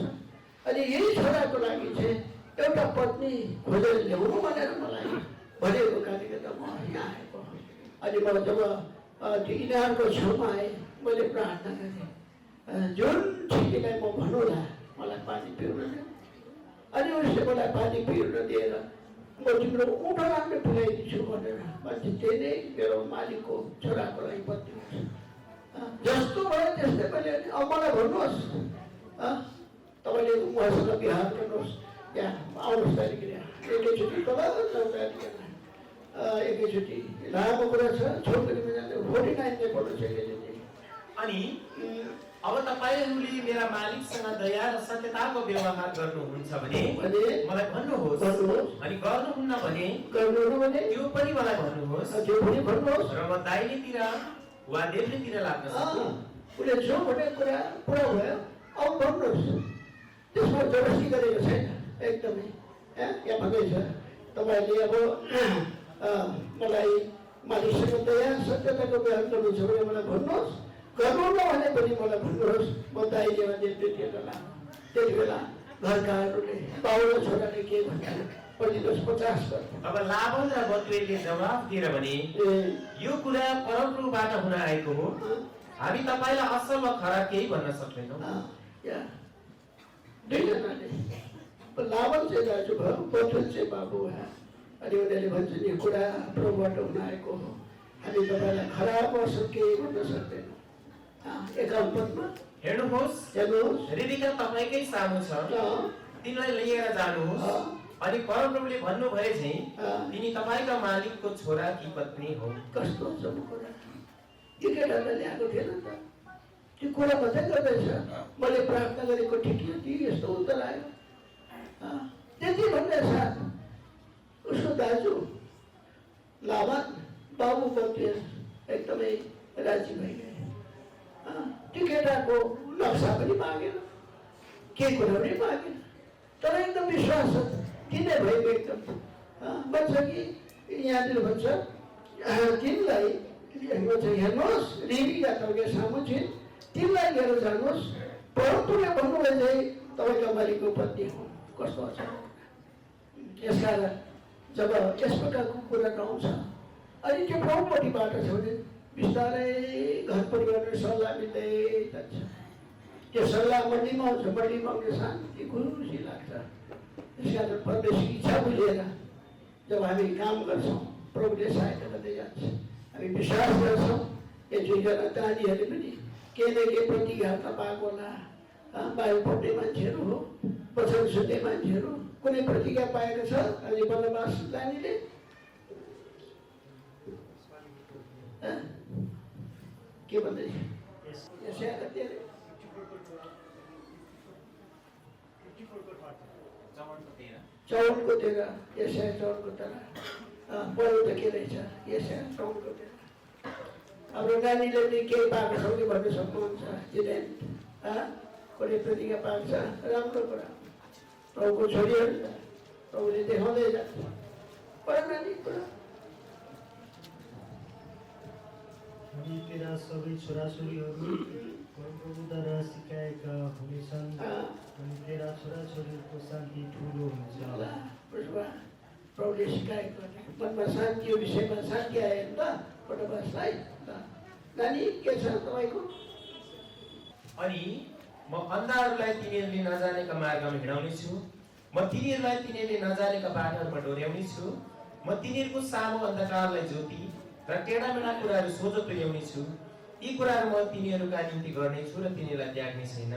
अनि यही छोराको लागि चाहिँ एउटा पत्नी खोजेर ल्याउनु भनेर मलाई भनेको कारणले गर्दा म यहाँ आएको। अनि म जब त्यो इनारको छेउमा आएँ मैले प्रार्थना गरेँ जुन छिटीलाई म भन्नुला मलाई पानी पिउन दियो। अनि उसले मलाई पानी पिउन दिएर म तिम्रो उठो राम्रो पिलाइदिन्छु भनेर मान्छे त्यही नै मेरो मालिकको छोराको लागि पत्नी हुन्छ। जस्तो भयो त्यस्तै मैले अब मलाई भन्नुहोस् तपाईँले उहाँसँग बिहार गर्नुहोस्, यहाँ आउनुहोस् तारिक एकैचोटि तल एकैचोटि लामो कुरा छ। छोरीमा जाँदा 49 नै पढ्नु छ एकैचोटि। अनि अब तपाईँहरूले मेरा मालिकसँग दया र सत्यताको व्यवहार गर्नुहुन्छ भने मलाई भन्नुहोस्। अनि गर्नुहुन्न भने गर्नुहुन्न भने त्यो पनि मलाई भन्नुहोस्। त्यो पनि भन्नुहोस्। र म दाहिनेतिर वा देब्रेतिर लाग्न सक्नु उसले जो भनेको कुरा पुरा भयो अब भन्नुहोस् त्यसमा जबरजस्ती गरेको छैन एकदमै यहाँ भन्दैछ तपाईँले अब मलाई मालिकसँग दया सत्यताको व्यवहार गर्नुहुन्छ भने मलाई भन्नुहोस् गर्नु भने पनि मलाई भन्नुहोस् म दाइलेमा देब्रेतिर लाग्नु त्यति बेला घरकाहरूले बाउ र छोराले के भन्छ 50 अब लाभन र बटुएलले जवाफ दिएर भने यो कुरा परमप्रभुबाट हुन आएको हो हामी तपाईलाई असल वा खराब केही भन्न सक्दैनौँ दुईजनाले लाभन चाहिँ दाजु भयो बटुएल चाहिँ बाबु भयो अनि उनीहरूले भन्छन् यो कुरा प्रभुबाट हुन आएको हो हामी तपाईँलाई खराब असल केही भन्न सक्दैनौँ 51 पदमा हेर्नुहोस् रिबिका तपाईकै सामु छ तिनलाई लिएर जानुहोस् अनि परमप्रभुले भन्नुभए चाहिँ तिनी तपाईका मालिकको छोरा कि पत्नी हो कस्तो छ कुरा यो केटाले ल्याएको थिएन त त्यो कुरा मात्रै गर्दैछ मैले प्रार्थना गरेको ठिक थियो यस्तो उत्तर आयो त्यति भन्ने साथ उसको दाजु लाभन बाबु बटुएल एकदमै राजी भइगए त्यो केटाको नक्सा पनि मागेन के कुरा पनि मागेन तर एकदम विश्वास छ किन भएको एकदम भन्छ कि यहाँनिर भन्छ तिनलाई भन्छ हेर्नुहोस् रिबिका तपाईँको सामु छिन् तिनलाई लिएर जानुहोस् परमप्रभुले भन्नुभयो चाहिँ तपाईँको मालिकको पत्नी हो कस्तो छ यसकारण जब यस प्रकारको कुरा आउँछ अनि त्यो प्रभुपट्टिबाट छ भने बिस्तारै घर परिवारले सल्लाह मिल्दै जान्छ त्यो सल्लाह मण्डलीमा आउँछ मण्डलीमा आउने शान्ति खुसी लाग्छ त्यसकारण परमेश्वरको इच्छा बुझेर जब हामी काम गर्छौँ प्रभुले सहायता गर्दै जान्छ हामी विश्वास गर्छौँ यो दुईजना दानीहरूले पनि केही न केही प्रतिघात पाएको होला बाहिर पढ्ने मान्छेहरू हो वचन सुन्ने मान्छेहरू कुनै प्रतिज्ञा पाएको छ अनि बन्नबास दानीले के भन्दैछ चौनको 13 यसै चौनको 13 बरु त के रहेछ यसै चौनको 13 हाम्रो नानीले पनि केही पाएको छ कि भन्नु सक्नुहुन्छ किन कुनै प्रतिज्ञा पाएको छ राम्रो कुरा प्रभुको छोरीहरू प्रभुले देखाउँदै जान्छ बडा नानी कुरा अनि तेरा सबै छोराछोरीहरू परमप्रभुद्वारा सिकाएका हुनेछन् अनि तेरा छोराछोरीहरूको शान्ति ठुलो हुन्छ प्रभुले सिकाएको मनमा शान्तिको विषयमा शान्ति आयो नि त बडोबासलाई नानी के छ तपाईँको अनि म अन्धाहरूलाई तिनीहरूले नजानेका मार्गमा हिँडाउने छु म तिनीहरूलाई तिनीहरूले नजानेका बाटोहरूमा डोर्याउने छु म तिनीहरूको सामु अन्धकारलाई ज्योति र टेढामेढा कुराहरू सोझो तुल्याउने छु यी कुराहरू म तिनीहरूका निम्ति गर्नेछु र तिनीहरूलाई त्याग्ने छैन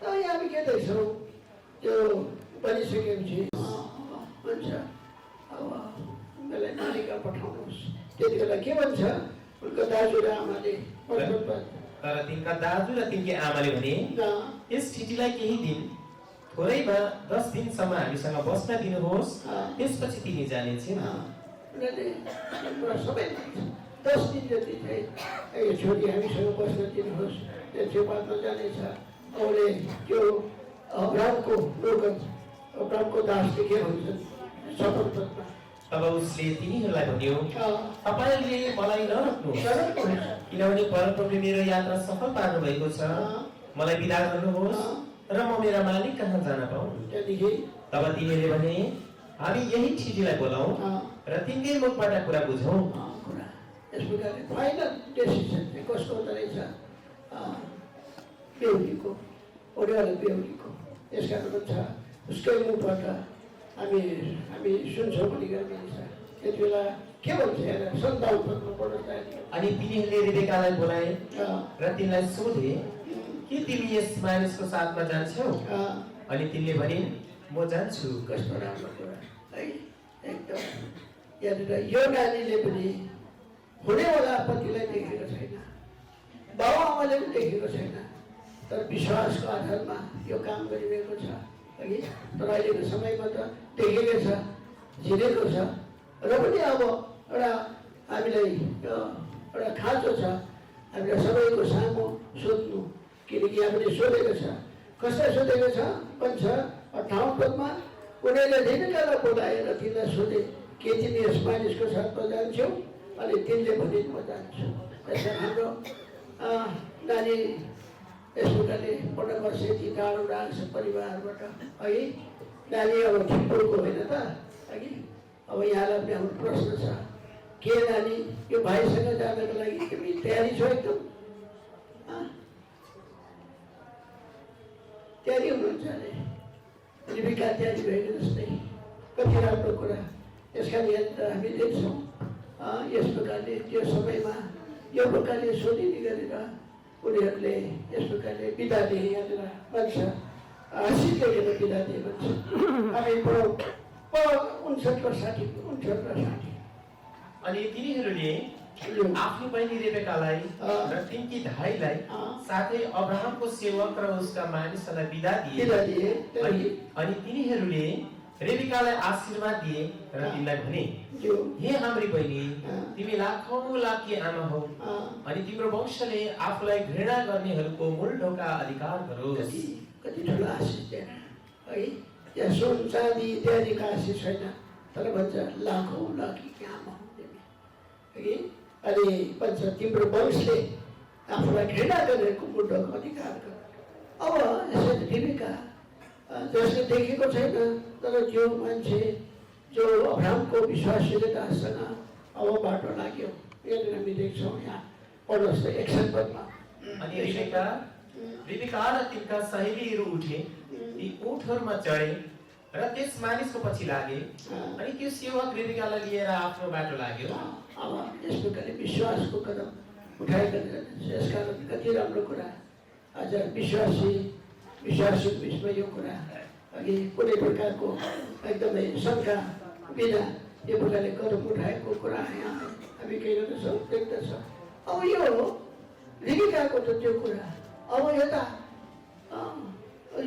यहाँ हामी के दैछौँ त्यो बनिसकेपछि भन्छ अब मलाई नानीका पठाउनुहोस् त्यति बेला के भन्छ उनको दाजु र आमाले तर तिनका दाजु र तिनकी आमाले भने यस ठिटीलाई केही दिन थोरैमा 10 दिनसम्म हामीसँग बस्न दिनुहोस् त्यसपछि तिनी जानेछन् सबै 10 दिन जति चाहिँ यो छोरी हामीसँग बस्न दिनुहोस् त्यो बादमा जानेछ औले त्यो अब्रामको लोकन अब्रामको दासले के भन्छन् सपनमा तब उसले तिनीहरूलाई भन्यो तपाईले मलाई नरोक्नुहोस् किनभने परमप्रभुले मेरो यात्रा सफल पार्नु भएको छ मलाई बिदा गर्नुहोस् र म मेरा मालिक कहाँ जान पाऊँ तब तिनीहरूले भने हामी यही ठिटीलाई बोलाउँ र तिनकै मुखबाट कुरा बुझौँ यस प्रकारले फाइनल डिसिसन चाहिँ कसको हुँदो रहेछ बेहुलीको ओडेवाला बेहुलीको यस कारण छ उसकै मुखबाट हामी सुन्छौँ भने गरिन्छ त्यति बेला के भन्छ हेर सन्तान पढ्नु अनि तिनीहरूले रेबेकालाई बोलाए र तिनलाई सोधे के तिमी यस मानिसको साथमा जान्छौ अनि तिनले भने म जान्छु कस्तो राम्रो कुरा है एकदम यहाँनिर यो नानीले पनि हुनेवाला पतिलाई देखेको छैन बाबु आमाले पनि देखेको छैन तर विश्वासको आधारमा यो काम गरिरहेको छ है तर अहिलेको समयमा त देखेको छ झिलेको छ र पनि अब एउटा हामीलाई एउटा खाँचो छ हामीलाई सबैको सामु सोध्नु, किनकि हामीले सोधेको छ। कसलाई सोधेको छ भन्छ 58 पदमा, उनीहरूले रेबेकालाई बोलाएर तिनलाई सोधे, के तिमी यस मानिसको साथमा जान्छौ? अनि तिनले भने म जान्छु। त्यसमा हाम्रो नानी यस प्रकारले 15 वर्ष यति टाढो राख्छ परिवारबाट, है। नानी अब ठिकको होइन त, अघि अब यहाँलाई पनि हाम्रो प्रश्न छ, के नानी यो भाइसँग जानको लागि तिमी तयारी छौ? एकदम तयारी हुनुहुन्छ अरे? जीविका तयारी भएको जस्तै कति राम्रो कुरा। यसका नियन्त्र हामी देख्छौँ यस प्रकारले त्यो समयमा यो प्रकारले सोधिने गरेर उनीहरूले यस प्रकारले बिदा दिए यहाँनिर भन्छ, हाँसित लेखेर बिदा दिए भन्छ। हामी 59 र 60। अनि तिनीहरूले आफ्नो बहिनी रेबेकालाई र तिनकी धाइलाई साथै अब्राहमको सेवक र उसका मानिसहरूलाई बिदा दिए। अनि तिनीहरूले रेबेकालाई आशीर्वाद दिए र तिनलाई भने, हे हाम्री बहिनी, तिमी लाखौं लाखकी आमा हौ, अनि तिम्रो वंशले आफूलाई घृणा गर्नेहरूको मूल ढोका अधिकार गरोस्। कति ठुलो आशिष दिएर है। यहाँ सुन चाँदी इत्यादिको आशिष छैन, तर भन्छ लाखौं लाखकी आमा हौ तिमी, है। अनि भन्छ तिम्रो वंशले आफूलाई घृणा गरेको मूल ढोका अधिकार गर। अब यसरी रेबेका जसले देखेको छैन, तर जो मान्छे जो अब्राहमको विश्वासशीलतासँग अब बाटो लाग्यो, यहाँनिर हामी देख्छौँ। यहाँ पढ्नुहोस् त 61 पदमा। अनि रेबेका र तिनका सहेलीहरू उठे, ती ऊँटहरूमा चढे र त्यस मानिसको पछि लागे, अनि त्यो सेवक रेबेकालाई लिएर आफ्नो बाटो लाग्यो। अब यस प्रकारले विश्वासको कदम उठाएका छन्। यसकारण कति राम्रो कुरा आज विश्वासी बिचमा यो कुरा, अघि कुनै प्रकारको एकदमै शङ्का बिना यो प्रकारले कदम उठाएको कुरा यहाँ हामी के गर्दछौँ देख्दछौँ। अब यो रेबेकाको त त्यो कुरा, अब यता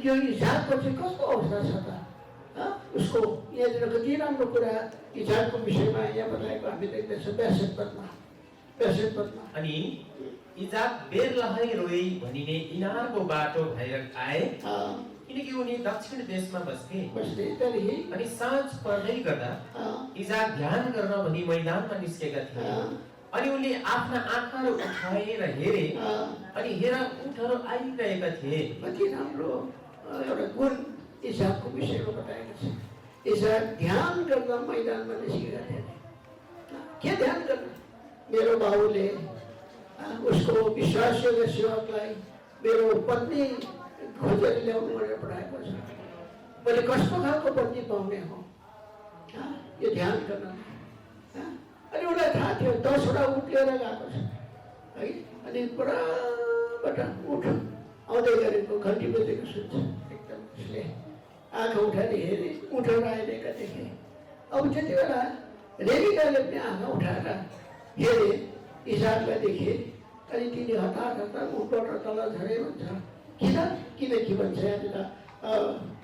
यो इसाकको चाहिँ कस्तो अवस्था छ त? उसको यहाँनिर कति राम्रो कुरा इसाकको विषयमा यहाँ बताएको हामी देख्दैछौँ 62 पदमा। अनि इजाक बेरलहै रोई भनिने इनारको बाटो भएर आए, किनकि उनी दक्षिण देशमा बस्थे। अनि साँझ पर्दै गर्दा इजाक ध्यान गर्न भनी मैदानमा निस्केका थिए। अनि उनले आफ्ना आँखाहरू उठाएर हेरे, अनि हेर ऊँटहरू आइरहेका थिए। कति राम्रो एउटा गुण इसाकको विषयमा बताएको छ। इसाक ध्यान गर्दा मैदानमा निस्केका थिए। के ध्यान गर्नु? मेरो बाबुले उसको विश्वासयोग्य सेवकलाई मेरो पत्नी खोजेर ल्याउनु भनेर पठाएको छ। मैले कस्तो खालको पत्नी पाउने हो, यो ध्यान गर्न। अनि उसलाई थाहा थियो 10 वटा ऊँट लिएर गएको छ, है। अनि पुराबाट ऊँट आउँदै गरेको घन्टी बजेको सुन्छ। एकदम उसले आँखा उठाएर हेरे, ऊँटहरू आइरहेका देखे। अब त्यति बेला रेबेकाले पनि आँखा उठाएर हेरे, इसाकलाई देखे। अनि तिनी हतार ऊँटबाट तल झरे भन्छ। किनकि भन्छ यहाँनिर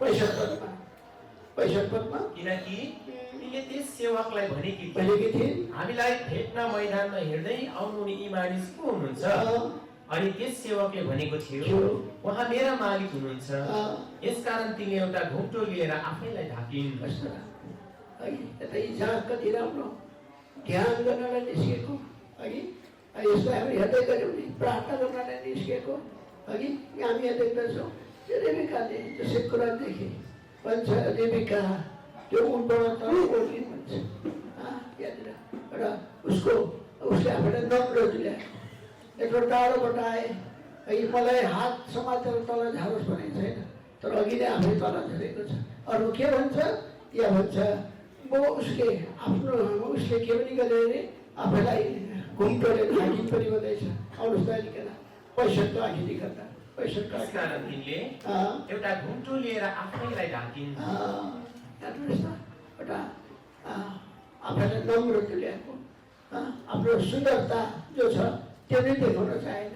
65 पदमा, किनकि तिनले त्यस सेवकलाई भनेकी थिए, हामीलाई भेट्न मैदानमा हिँड्दै आउनुहुने यी मानिस को हुनुहुन्छ? अनि त्यस सेवकले भनेको थियो, उहाँ मेरा मालिक हुनुहुन्छ। यसकारण तिनले एउटा घुम्टो लिएर आफैलाई ढाकिन्। यता इसाक कति राम्रो ध्यान गर्नलाई निस्केको, अघि यसलाई हामी हेर्दै गऱ्यौँ भने प्रार्थना गर्नलाई निस्केको, अघि हामी यहाँ देख्दछौँ। त्यो रेबेकाले जसै कुरा देखे भन्छ, रेबेका त्यो ऊँटबाट तल ओर्लिन् भन्छ। यहाँनिर एउटा उसले आफूलाई नम्र तुल्यायो। यत्रो टाढोबाट आए, अघि मलाई हात समातेर तल झारोस् भनेको छैन, तर अघि नै आफै तल झरेको छ। अरू के भन्छ? या भन्छ उसले के पनि गरे अरे, आफैलाई घुम्टोले ढाकिन् पनि भन्दैछ। आउनुहोस् त अलिकन 65 आखिरी गर्दा 65 कारण तिनले एउटा घुम्टो लिएर आफैलाई ढाकिन्। हेर्नुहोस् त, एउटा आफैलाई नम्र तुल्याएको, आफ्नो सुन्दरता जो छ त्यो नै देखाउन चाहेन।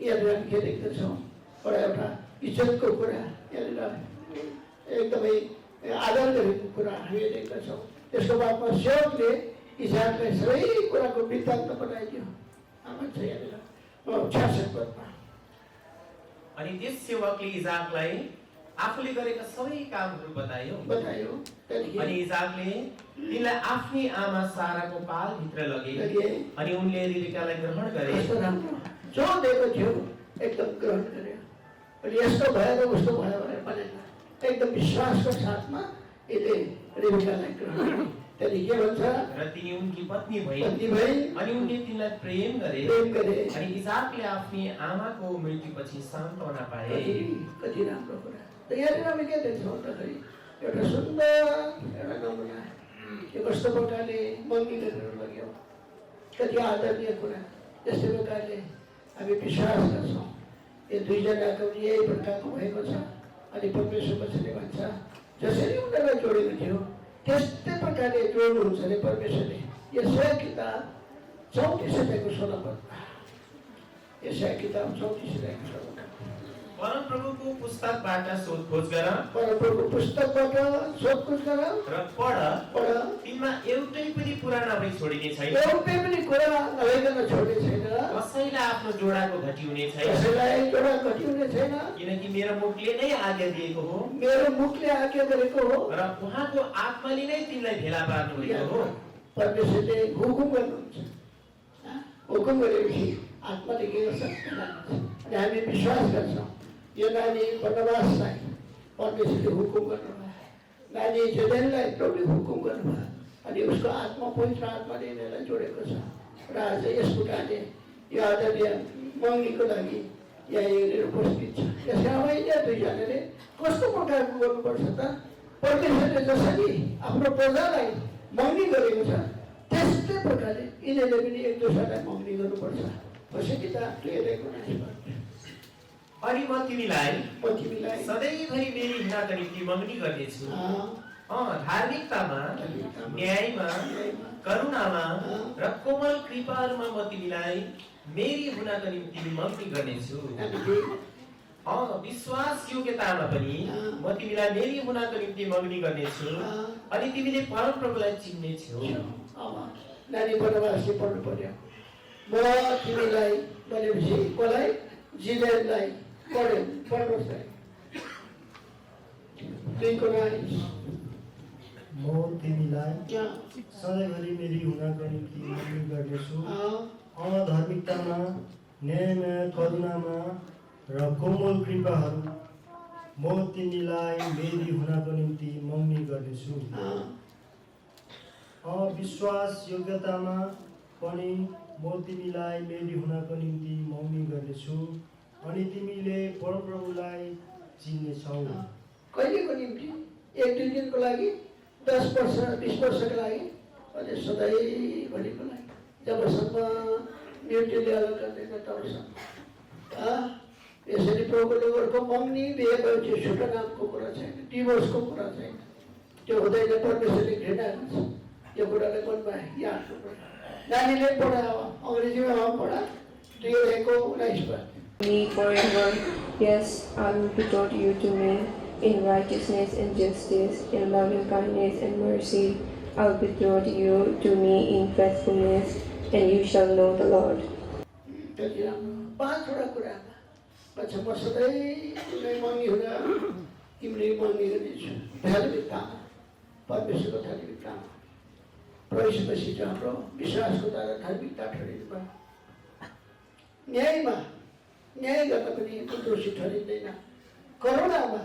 यहाँनिर हामी के देख्दछौँ? एउटा इज्जतको कुरा, यहाँनिर एकदमै आदर गरेको कुरा हामी देख्दछौँ। त्यसको बादमा सेवकले इसाकलाई सबै कुराको वृत्तान्त बनाइदियो। आमा छ यहाँनिर 66 पदमा। अनि त्यस सेवकले इजाकलाई आफूले गरेका सबै कामहरू बतायो। अनि इजाकले तिनलाई आफ्नी आमा साराको पालभित्र लगे अनि उनले रिबेकालाई ग्रहण गरे। जो दिएको थियो एकदम ग्रहण गर्यो। अनि यस्तो भएर उस्तो भयो भनेर भनेन, एकदम विश्वासको साथमा यसले रिबेकालाई ग्रहण गरे। त्यहाँदेखि के भन्छ, र तिनी उनकी पत्नी भई अनि उनले तिनलाई प्रेम गरे। अनि इजाकले आफ्नी आमाको मृत्युपछि सान्त्वना पाए। कति राम्रो कुरा। त यहाँनिर हामी के देख्छौँ भन्दाखेरि एउटा सुन्दर एउटा नमुना, यो कस्तो प्रकारले मङ्गी गरेर लग्यो, कति आदरणीय कुरा। त्यस्तै प्रकारले हामी विश्वास गर्छौँ यो दुईजनाको यही प्रकारको भएको छ। अनि परमेश्वर वचनले भन्छ जसरी उनीहरूलाई जोडेको थियो त्यस्तै प्रकारले जोड्नुहुन्छ अरे परमेश्वरले। यशाया किताब 34 अध्यायको 16 पदमा, यशाया किताब 34 अध्यायको 16 पदमा, परमप्रभुको पुस्तकबाट सोधखोज गर, परमप्रभुको पुस्तकबाट सोधखोज गर र पढ, तिनमा एउटै पनि कुरा नभई छोडिने छैन। एउटै पनि कुरा नभइकन छोड्ने छैन। कसैलाई आफ्नो जोडाको घटी हुने छैन। कसैलाई जोडा घटी हुने छैन। किनकि मेरो मुखले नै आज्ञा दिएको हो, मेरो मुखले आज्ञा गरेको हो, र उहाँको आत्माले नै तिनलाई भेला पार्नु भएको हो। परमेश्वरले हुकुम गर्नुहुन्छ। हुकुम गरेपछि आत्माले के गर्छ? अनि हामी विश्वास गर्छौँ यो नानी बर्नबासलाई परमेश्वरले हुकुम गर्नुभयो, नानी जेदेनलाई प्रभुले हुकुम गर्नुभयो। अनि उसको आत्मा पवित्र आत्माले यिनीहरूलाई जोडेको छ। र आज यस प्रकारले यो आदरणीय मङ्गीको लागि यहाँ यहाँनिर उपस्थित छ। यसका अवैध दुईजनाले कस्तो प्रकारको गर्नुपर्छ त? परमेश्वरले जसरी आफ्नो प्रजालाई मङ्गी गरेको छ त्यस्तै प्रकारले यिनीहरूले पनि एक दोस्रालाई मङ्गी गर्नुपर्छ। कसै किताब 2:19 अनि म तिमीलाई सधैँभरि मेरी हिँड्नका निम्ति मग्नी गर्नेछु। धार्मिकतामा, न्यायमा, करुणामा र कोमल कृपाहरूमा म तिमीलाई मेरी हुनका निम्ति मग्नी गर्नेछु। विश्वास योग्यतामा पनि म तिमीलाई मेरी हुनका निम्ति मग्नी गर्नेछु। अनि तिमीले परमप्रभुलाई चिन्नेछौ। नानी बर्नबासले पढ्नु पर्यो। म तिमीलाई भनेपछि कसलाई? जिदेनलाई पढ्नुहोस्। 2:19 म तिमीलाई सधैँभरि मेरी हुनका निम्ति मग्नी गर्नेछु। धार्मिकतामा, न्यायमा, करुणामा र कोमल कृपाहरू म तिमीलाई मेरी हुनको निम्ति मग्नी गर्नेछु। विश्वास योग्यतामा पनि म तिमीलाई मेरी हुनको निम्ति मग्नी गर्नेछु। अनि तिमीले परमप्रभुलाई चिन्नेछौ। कहिलेको निम्ति? 1-2 दिनको लागि, 10 वर्ष 20 वर्षको लागि, अनि सधैँभरिको लागि, जबसम्म मृत्युले अलग गर्दैन तबसम्म। यसरी प्रभुले गरेको मग्नी बिहे भएपछि छुट्टा नामको कुरा छैन, डिभोर्सको कुरा छैन। त्यो हुँदैन। परमेश्वरले घृणा गर्छ यो कुरालाई मनमा याद गर्नु। नानीले पढायो, अङ्ग्रेजीमा पढा 2:19 Me forever, yes, I will betroth you to me in righteousness and justice, in loving kindness and mercy. I will betroth you to me in faithfulness, and you shall know the Lord. 5 कुरामा भन्छ म सधैँ तिमीलाई मग्नी हुन तिमीले मग्नी गर्नेछु। धार्मिकतामा, परमेश्वरको धार्मिकतामा प्रवेशपछि चाहिँ हाम्रो विश्वासको द्वारा धार्मिकता ठहरिनु भयो। न्यायमा, न्याय गर्न पनि दोषी ठहरिँदैन। करुणामा,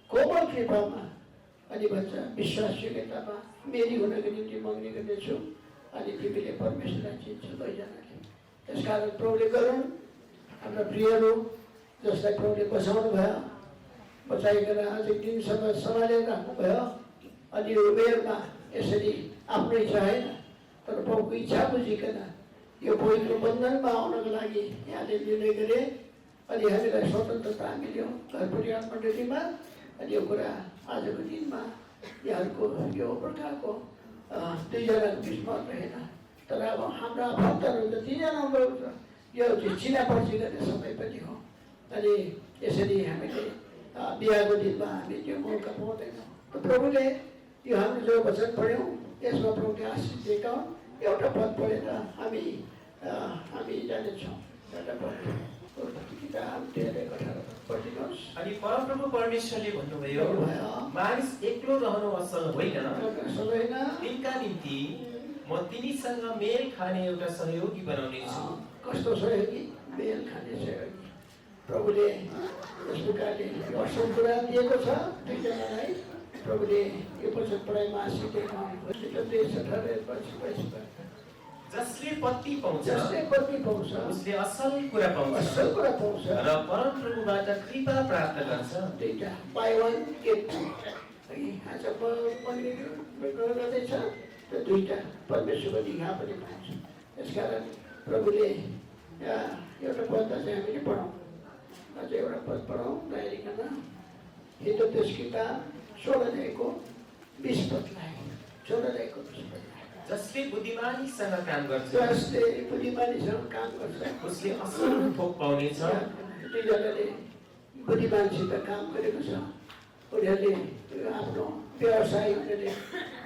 कोमल कृपामा, अनि भन्छ विश्वास योग्यतामा मेरी हुनको निम्ति मग्नी गर्नेछु। अनि तिमीले परमेश्वरलाई चिन्छौ दुईजनाले। त्यसकारण प्रभुले गरून् हाम्रा प्रियहरू जसलाई प्रभुले बचाउनु भयो, बचाइकन अझै दिनसम्म सम्हालेर राख्नुभयो। अनि उमेरमा यसरी आफ्नो इच्छा होइन तर प्रभुको इच्छा बुझिकन यो पवित्र बन्धनमा आउनको लागि यहाँले निर्णय गरे। अनि हामीलाई स्वतन्त्रता मिल्यो घर परिवार मण्डलीमा। अनि यो कुरा आजको दिनमा यहाँहरूको यो प्रकारको दुईजनाको बिचमा रहेन, तर अब हाम्रा भक्तहरू जतिजना हुनुहुन्छ यो चिनापर्ची गर्ने समय पनि हो। अनि यसरी हामीले बिहाको दिनमा हामी त्यो मौका पाउँदैनौँ। प्रभुले यो हाम्रो जो वचन पढ्यौँ यसमा प्रभुले आशिष दिएका हुन्। एउटा पद पढेर हामी जानेछौँ। एउटा पद किताब 13:18 पढिदिनुहोस्। अनि परमप्रभु परमेश्वरले भन्नुभयो, मानिस एक्लो रहनु असल होइन, तिनका निम्ति म तिनीसँग मेल खाने एउटा सहयोगी बनाउनेछु। कस्तो सहयोगी? मेल खाने सहयोगी। प्रभुले यस प्रकारले यो असल कुरा दिएको छ दुईजनालाई। प्रभुले यो वचन पढाइमा आशिष दिएका हुन्। जसले पत्नी पाउँछ उसले असल कुरा पाउँछ र परमप्रभुबाट कृपा प्राप्त गर्छ। दुईटा बाई वन गेट टू। आज गर्दैछ र दुईटा परमेश्वरको यहाँ पनि पाउँछ। यसकारण प्रभुले एउटा पद चाहिँ हामीले पढौँ। अझ एउटा पद पढौँ नहेरिकन। हिजो त्यस किताब 16:20 पदलाई 16:20 जसले बुद्धिमानीसँग काम गर्छ उसले असल थोक पाउनेछ। दुईजनाले बुद्धिमानसित काम गरेको छ। उनीहरूले आफ्नो व्यवसाय उनीहरूले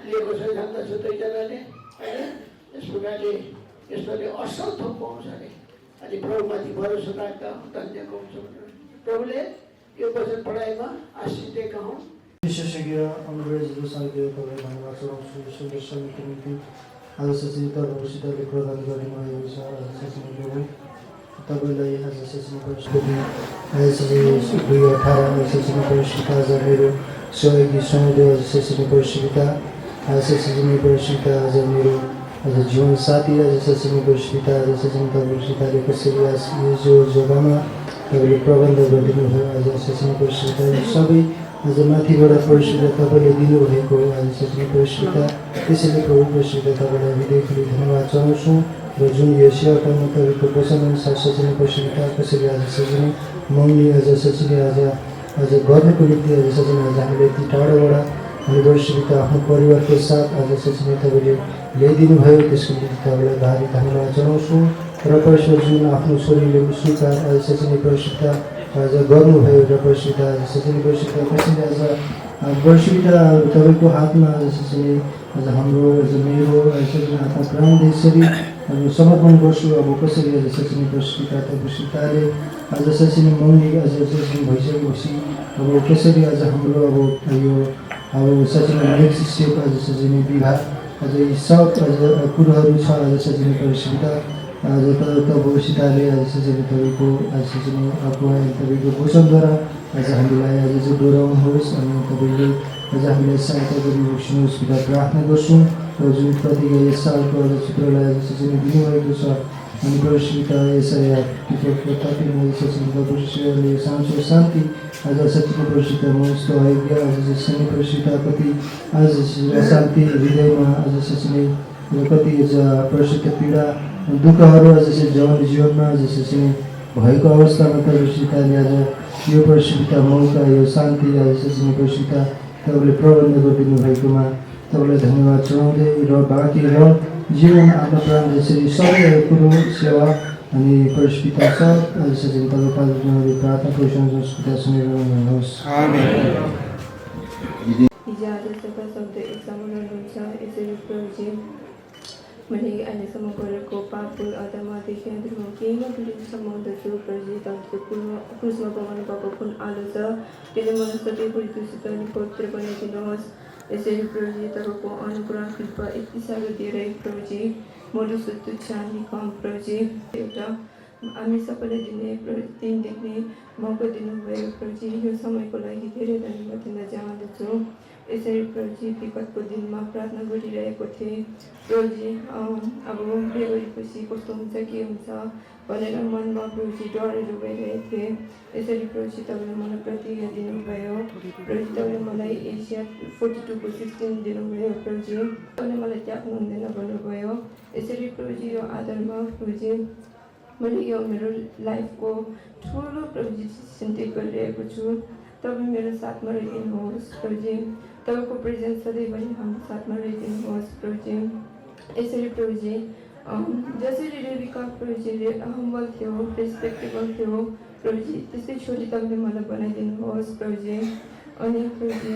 लिएको छ जान्दछ दुईजनाले होइन। यस प्रकारले यसले असल थोक पाउँछ अरे। अनि प्रभुमाथि भरोसा राख्दा धन्यको हुन्छ भनेर प्रभुले यो वचन पढाइमा आशिष दिएका हुन्। विशेषज्ञ अङ्ग्रेजले साहित्य तपाईँ धन्यवाद चढाउँछु। सुन्दर समिति निम्ति आज सचिव तपाईँसितले प्रदान गरिनुभएको छ। आज सचिव प्रभु तपाईँलाई आज सचिव परिस्थिति आज 2018 सचिव परिस्थिति आज मेरो सहयोगी समुदाय आज सचिव परिस्थिति आज सचिव परिस्थिति आज मेरो आज जीवन साथी आज सचिव परिस्थिति आज सचिव परिस्थितिले कसरी आज यो जग्गामा तपाईँले प्रबन्ध गरिदिनु भयो। आज सचिव परिस्थिति सबै आज माथिबाट परिस्थिति तपाईँले दिनुभएको आज सचिव परिस्थिति त्यसैले प्रभु परिस्थिति तपाईँलाई हृदयफुली धन्यवाद चढाउँछौँ। र जुन यो सेवाकालमा तपाईँको वचनअनुसार सचिव परिस्थिति कसरी आज सचिव मङ्गी आज सचिव आज गर्नको निम्ति आज सचिव आज हामीले यति टाढोबाट हामी परिस्थिति आफ्नो परिवारको साथ आज सचिव तपाईँले ल्याइदिनु भयो। त्यसको निम्ति तपाईँलाई भारी धन्यवाद चढाउँछौँ। र परमेश्वर जुन आफ्नो छोरीले स्वीकार आज सचिव परिस्थिति आज गर्नुभयो र परिस्थिति आज सचिव परिस्थिति कसरी आज परिस्थिति तपाईँको हातमा आज सचिव आज हाम्रो आज मेरो आज सचिव हातमा प्राण यसरी अब समर्पण गर्छु। अब कसरी आज सचिव परिस्थिति परिस्थितिले आज सचिव मङ्गी आज सचिव भइसकेपछि अब कसरी आज हाम्रो अब यो अब सचिव नेक्स्ट स्टेप आज सचिव विभाग आज यी सब आज कुरोहरू छ। आज सचिव परिस्थिति आज तपाईँको सीताले आज सचिव तपाईँको आज सचिव अगुवाई तपाईँको भूषणद्वारा आज हामीलाई आज चाहिँ डोराउनुहोस् अनि तपाईँले आज हामीलाई सहायता गरिबक्सिनुहोस् भनेर प्रार्थना गर्छौँ। र जुन प्रतिज्ञा यस सालको आज चित्रलाई आज सचिव दिनुभएको छ अनि परिस्थिति यसै सचिवले साँचो शान्ति आज सचिव परिस्थिति मनुष्य आयोग्य आज सचिव परिस्थिति कति आज शान्ति हृदयमा आज सचिव कति परिस्थिति पीडा दुःखहरू आज जीवनमा आज भएको अवस्थामा परिस्थितिले आज यो परिस्थिति मौका यो शान्ति आज परिस्थिति तपाईँले प्रबन्ध गरिदिनु भएकोमा तपाईँलाई धन्यवाद चढाउँदै र बाँकी र जीवन आफ्नो प्राण यसरी सबै कुरो सेवा अनि परिस्थिति सब आज तपाईँले प्रार्थना परिसंस्कृति सुनेर हुनुहोस्। मैले अहिलेसम्म गरेको पापको अधर्मदेखि केहीमा पीडित समाउँदछु। प्रभुजी तपाईँको क्रुसमा बगाउनु भएको कुन आलो छ त्यसले मलाई सबै परितोषित अनि पवित्र बनाइदिनुहोस्। यसरी प्रभुजी तपाईँको अनुग्रह कृपा यति साह्रो धेरै प्रभुजी मधु तुच्छ हामी कम प्रभुजी एउटा हामी सबैलाई दिने दिन देख्ने मौका दिनुभयो। प्रभुजी यो समयको लागि धेरै धन्यवाद दिन चाहँदछु। यसरी प्रभुजी विगतको दिनमा प्रार्थना गरिरहेको थिएँ। प्रभुजी अब बिहे गरेपछि कस्तो हुन्छ के हुन्छ भनेर मनमा प्रभुजी डरहरू भइरहेको थिएँ। यसरी प्रभुजी तपाईँले मलाई प्रतिज्ञा दिनुभयो। प्रभुजी तपाईँले मलाई एसिया 42:16 दिनुभयो। प्रभुजी तपाईँले मलाई त्याग्नु हुँदैन भन्नुभयो। यसरी प्रभुजी यो आधारमा प्रभुजी मैले यो मेरो लाइफको ठुलो प्रभुजी चिन्तित गरिरहेको छु। तपाईँ मेरो साथमा रहिदिनुहोस् प्रभुजी। तपाईँको प्रेजेन्स सधैँभरि हाम्रो साथमा रहिदिनुहोस् प्रभुजी। यसरी प्रभुजी जसरी रेबिका प्रभुजी हम्बल थियो रेस्पेक्टेबल थियो प्रभुजी त्यस्तै छोरी तपाईँले मलाई बनाइदिनुहोस् प्रभुजी। अनि प्रभुजी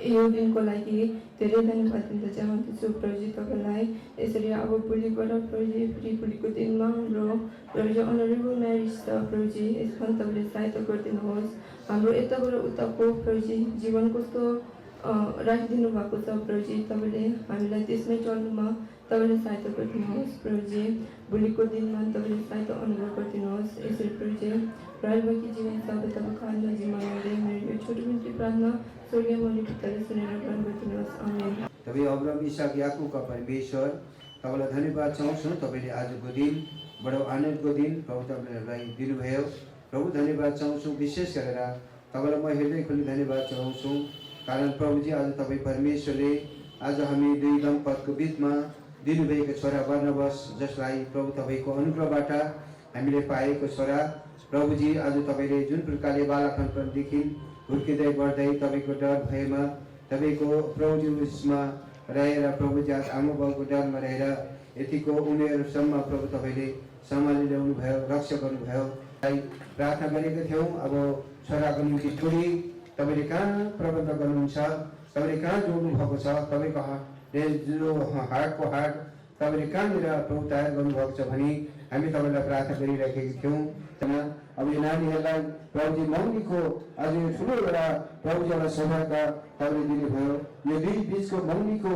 यो दिनको लागि धेरै धन्यवाद दिन चाहन्छु प्रभुजी तपाईँलाई। यसरी अब भोलिबाट प्रभुजी फेरि भोलिको दिनमा हाम्रो प्रभुजी अनरेबल म्यारिज छ प्रभुजी, यसमा तपाईँले सहायता गरिदिनुहोस्। हाम्रो यताबाट उताको प्रभुजी जीवन कस्तो राखिदिनु भएको छ प्रभुजी, तपाईँले हामीलाई त्यसमै चल्नुमा तपाईँले सहायता गरिदिनुहोस् प्रभुजी। भोलिको दिनमा तपाईँले सहायता अनुभव गरिदिनुहोस्। यसरी प्रभुजी राजबाकी जीवन सबै तपाईँको हातमा जिम्माउँदै मेरो यो छोटो बिन्ती प्रार्थना स्वर्गीय मौलिक पिताले सुनेर ग्रहण गरिदिनुहोस्। आमेन। तपाईँ अब्राहम इसाक याकुबका परमेश्वर, तपाईँलाई धन्यवाद चाहन्छौँ। तपाईँले आजको दिन बडो आनन्दको दिन प्रभु तपाईँलाई दिनुभयो। प्रभु धन्यवाद चाहन्छौँ। विशेष गरेर तपाईँलाई म हृदय खोली धन्यवाद चाहन्छौँ, कारण प्रभुजी आज तपाईँ परमेश्वरले आज हामी दुई दम्पतको बिचमा दिनुभएको छोरा बर्नबास, जसलाई प्रभु तपाईँको अनुग्रहबाट हामीले पाएको छोरा। प्रभुजी आज तपाईँले जुन प्रकारले बालकपनदेखि हुर्किँदै बढ्दै तपाईँको डर भएमा तपाईँको प्रभुजी उसमा रहेर प्रभुजी आज आमा बाउको डरमा रहेर यतिको उमेरसम्म प्रभु तपाईँले सम्हालिरहनु भयो, रक्षा गर्नुभयो। प्रार्थना गरेका थियौँ अब छोराको निम्ति छोरी तपाईँले कहाँ प्रबन्ध गर्नुहुन्छ, तपाईँले कहाँ जोड्नु भएको छ, तपाईँको जो हार्टको हार्ट तपाईँले कहाँनिर प्रभु तयार गर्नुभएको छ भनी हामी तपाईँलाई प्रार्थना गरिरहेका थियौँ। अब यो नानीहरूलाई प्रभुजी मौनीको आज यो ठुलो एउटा प्रभुजी एउटा सौभाग्य तपाईँले दिनुभयो। यो दुई बिचको मौनीको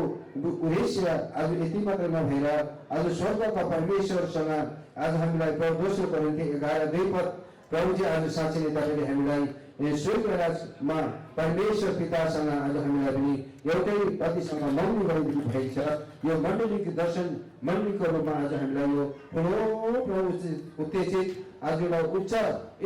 उद्देश्य आज यति मात्र नभएर आज स्वर्गका परमेश्वरसँग आज हामीलाई प्रभु दोस्रो कोरिन्थी 11:2 प्रभुजी आज साँच्चै नै तपाईँले हामीलाई स्वर्ग राजमा परमेश्वर पितासँग आज हामीलाई पनि एउटै पतिसँग मौनी गरिदिनु भएको छ। यो मण्डलीको दर्शन मण्डलीको रूपमा आज हामीलाई यो ठुलो प्रभु उत्तेजित आज एउटा उच्च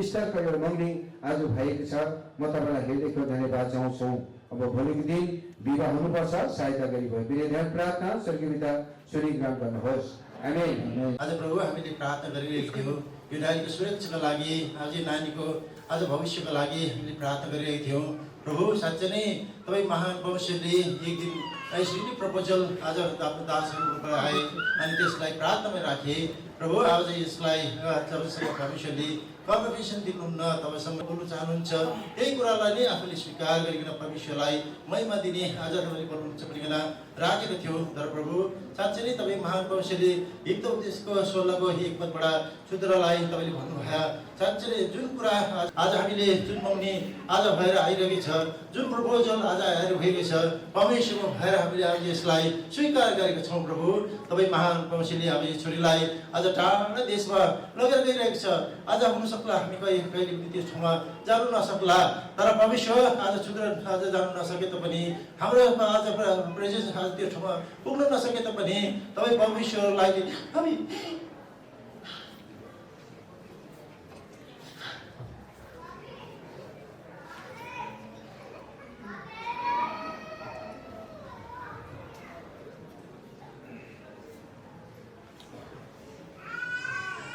स्तरको एउटा मौनी आज भएको छ। म तपाईँलाई हृदयको धन्यवाद चाहन्छु। अब भोलिको दिन विवाह हुनुपर्छ, सहायता गरिभयो। विनय ध्यान प्रार्थना स्वर्गीय पिता सुनि ग्रहण गर्नुहोस्। आमेन। आज प्रभु हामीले प्रार्थना गरिरहेको थियौँ यो नानीको सुरक्षाको लागि, आज नानीको आज भविष्यको लागि हामीले प्रार्थना गरिरहेको थियौँ। प्रभु साँच्चै नै तपाईँ महान परमेश्वरले एक दिन यसरी नै प्रपोजल आज आफ्नो दासहरूबाट आए अनि त्यसलाई प्रार्थनामा राखे। प्रभु आज यसलाई जबसम्म परमेश्वरले कन्फर्मेसन दिनुहुन्न तबसम्म बोल्नु चाहनुहुन्छ, यही कुरालाई नै आफूले स्वीकार गरिकन परमेश्वरलाई महिमा दिने आज तपाईँले बोल्नुहुन्छ भनिकन राखेको थियो। तर प्रभु साँच्चै नै तपाईँ महान परमेश्वरले हिब्दोपदेशको 16:1 सूत्रलाई तपाईँले भन्नुभयो। साँच्चै नै जुन कुरा आज हामीले जुन मौनी आज भएर आइरहेको छ, जुन प्रपोजल आज आएर भएको छ, परमेश्वरमा भएर हामीले आज यसलाई स्वीकार गरेका छौँ। प्रभु तपाईँ महान परमेश्वरले अब यो छोरीलाई आज टाढा देशमा लगेर गइरहेको छ। आज हुन सक्ला हामी कहिले पनि त्यो ठाउँमा जानु नसक्ला, तर परमेश्वर आज छुट्टा आज जानु नसके तापनि हाम्रो आज प्रेजेन्स आज त्यो ठाउँमा पुग्न नसके तापनि तपाईँ परमेश्वरलाई हामी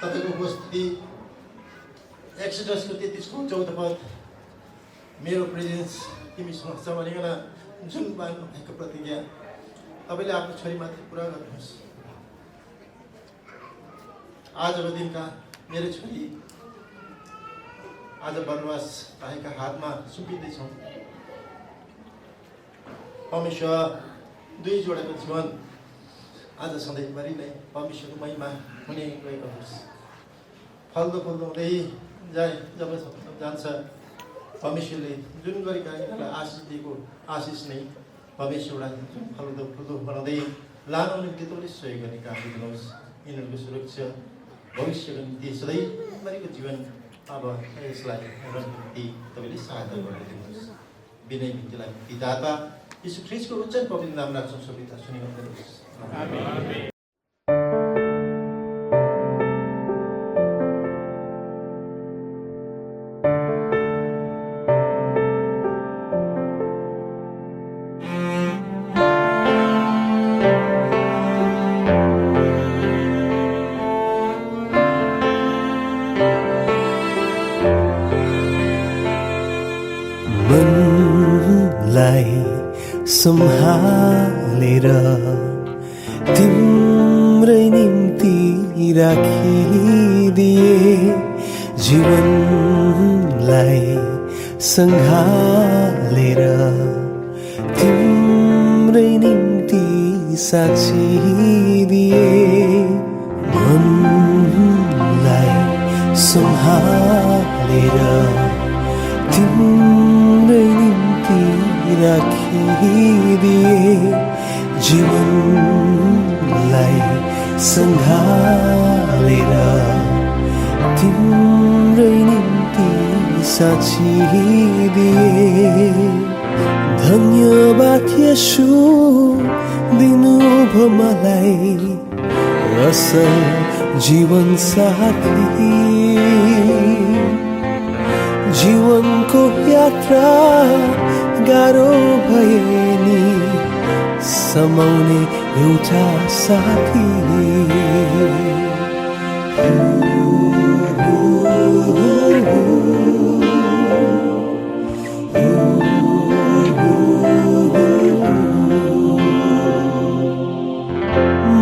तपाईँको उपस्थिति एक्सोडसको 33:14 मेरो प्रेजेन्स तिमीसँग छ भनिकन जुन बाँड्नु भएको प्रतिज्ञा तपाईँले आफ्नो छोरीमाथि पुरा गर्नुहोस्। आजको दिनका मेरो छोरी आज वनवास पाएका हातमा सुम्पिँदैछौँ। परमेश्वर दुई जोडाको जीवन आज सधैँभरि नै परमेश्वरको महिमा हुने गएको होस्। फल्दो फुल्दो हुँदै जब जान्छ परमेश्वरले जुन गरी गाईलाई आशिष दिएको आशिष नै परमेश्वरलाई जुन फल्दो फुल्दो बनाउँदै लानु निम्ति तपाईँले सहयोग गर्ने काम दिनुहोस्। यिनीहरूको सुरक्षा भविष्यको निम्ति सधैँभरिको जीवन अब यसलाई निम्ति तपाईँले सहायता गरिदिनुहोस्। विनय बिन्तीलाई मुक्तिदाता यीशु ख्रीष्टको उच्च पवित्र नाम राख्छौँ। सबै सुनिनुहोस्। आमेन। सम्हालेर तिम्रै निम्ति राखिदिए, जीवनलाई सँगालेर तिम्रै निम्ति साचिदिए मनलाई सम्हालेर तिम्रै निम्ति राखिदिए जीवनलाई सँगालेर तिम्रै निम्ति साचिदिए धन्यवाद येशू दिनुभयो मलाई असल जीवन साथी जीवनको यात्रा गाह्रो भए नि समाउने एउटा साथी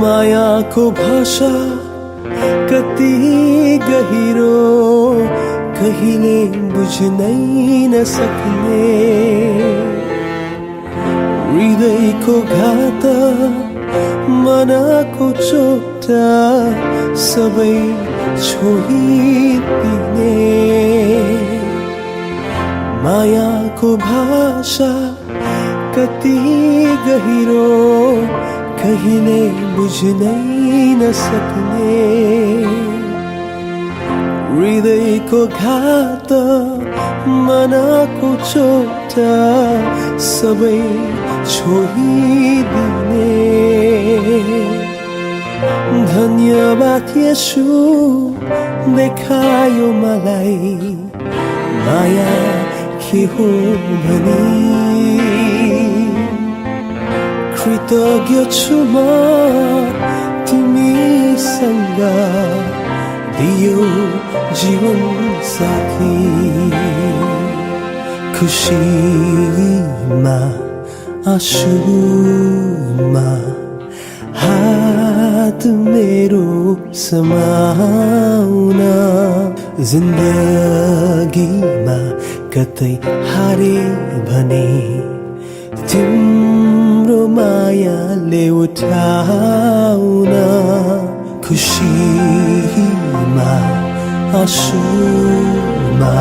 मायाको भाषा कति गहिरो कहिले बुझ्नै नसक्ने हृदयको घात मनको चोटा सबै छोडिदिने मायाको भाषा कति गहिरो कहिले बुझ्नै नसक्ने हृदयको घात मनको चोटा सबै छोडिदिने धन्यवाद येशू देखायो मलाई माया के हो भनी कृतज्ञ छु म तिमीसँग दियो जीवन साथी खुशीमा आँसुमा हात मेरो समाउन जिन्दगीमा कतै हारे भने तिम्रो मायाले उठाउन खुशीमा आँसुमा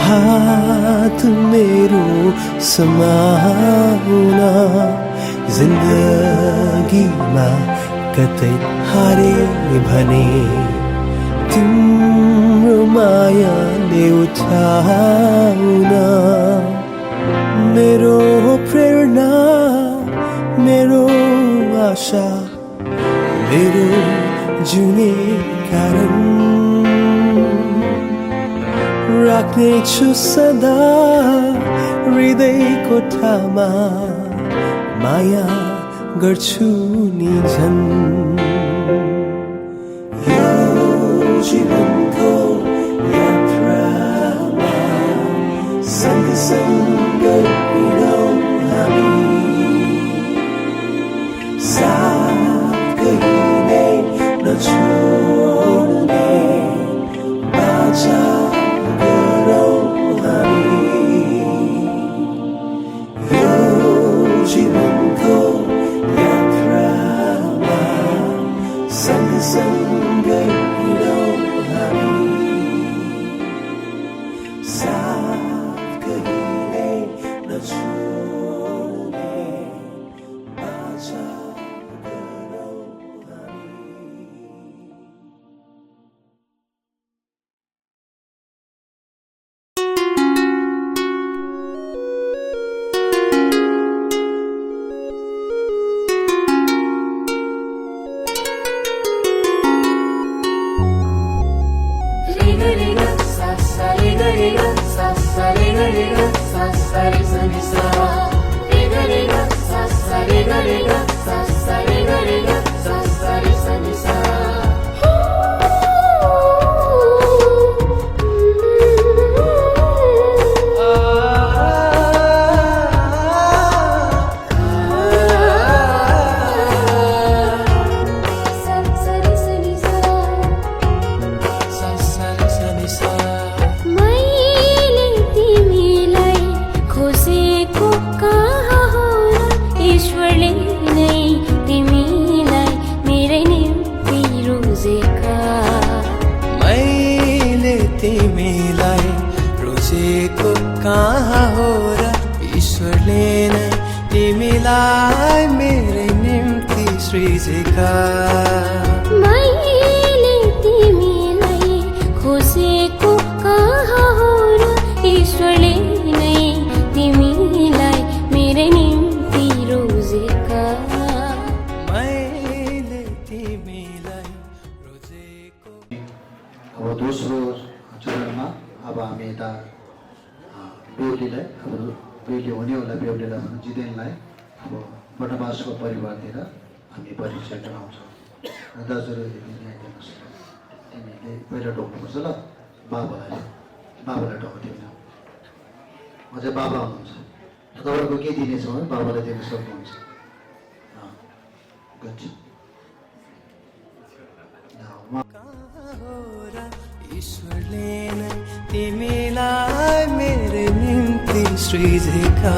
हात मेरो समाउन जिन्दगीमा कतै हारे भने तिम्रो मायाले उठाउन मेरो प्रेरणा मेरो आशा मेरो जिउने कारण राख्नेछु सदा हृदय कोठामा माया गर्छु नि झन् यो जीवनको यात्रामा सँगसँगै हिँडौँ हामी साथ कहिले नछोड्ने बाचा गरौँ हामी यो जीवनको यात्रामा सँगसँगै हिँडौँ हामी साथ कहिले नछोड्ने बाचा गरौँ हामी मैले तिमीलाई खोजेको कहाँ हो र ईश्वरले नै तिमीलाई मेरै निम्ति सृजेका मैले तिमीलाई खोजेको कहाँ हो र ईश्वरले नै तिमीलाई मेरै निम्ति रोजेका मैले तिमीलाई रोजेको अब दोस्रो चरणमा अब हामी यता बेहुलीलाई अब बेहुली हुनेहरूलाई बेहुलीलाई भनौँ जिदेनलाई अब वनवासको परिवारतिर हामी परिचय गराउँछौँ। दाजुहरू यहाँ दिनुहोस्, तिमीले पहिला ढोक्नुपर्छ ल, बाबालाई ढोको तिमीले अझै बाबा हुनुहुन्छ तपाईँहरूको के दिनेछौँ भने बाबालाई दिन सक्नुहुन्छ। गुड। ईश्वरले नै तिमीलाई मेरै निम्ति सृजेका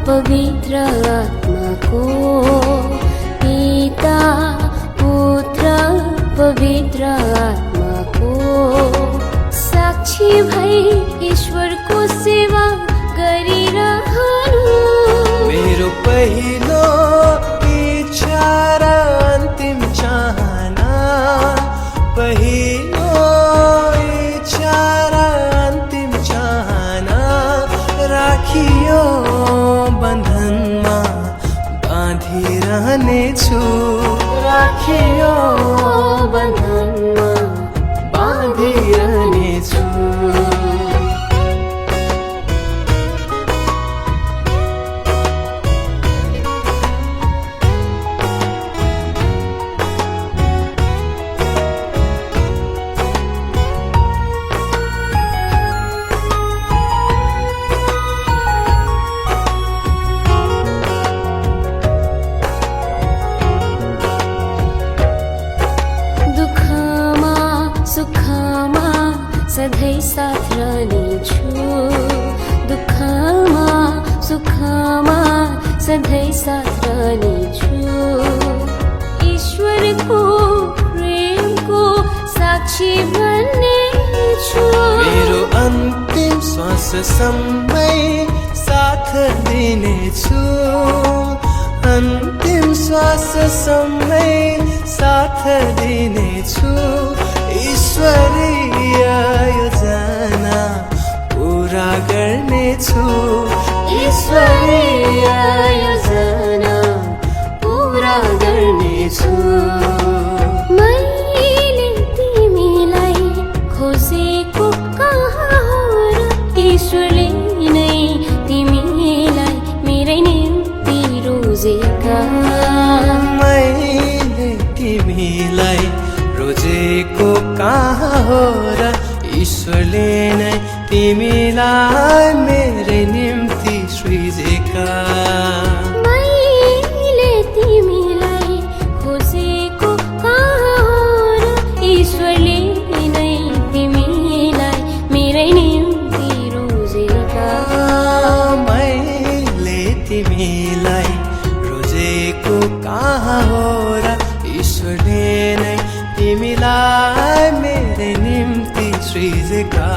पवित्र आत्माको पिता पुत्र पवित्र आत्माको साक्षी भई ईश्वरको सेवा गरिरहनु मेरो पहिलो इच्छा र अन्तिम चाहना पहिलो इच्छा र अन्तिम चाहना राखियो बन्धनमा बाँधिरहनेछु राखियो बन्धनमा बाँधिरहनेछु सधैँ साथ रहनेछु दुःखमा सुखमा सधैँ साथ रहनेछु ईश्वरको प्रेमको साक्षी बन्नेछु मेरो अन्तिम श्वाससम्मै साथ दिनेछु अन्तिम श्वाससम्मै साथ दिनेछु ईश्वरीय योजना पूरा गर्नेछु ईश्वरीय योजना पूरा गर्नेछु मैले तिमीलाई खोजेको कहाँ हो र ईश्वरले नै तिमीलाई मेरै निम्ति रोजेका मैले तिमीलाई रोजेको कहाँ हो र ईश्वरले नै तिमीलाई मेरै निम्ति सृजेका मैले तिमीलाई खोजेको कहाँ हो र ईश्वरले नै तिमीलाई मेरै निम्ति रोजेका मैले तिमीलाई रोजेको कहाँ हो र ईश्वरले नै तिमीलाई मेरै निम्ति सृजेका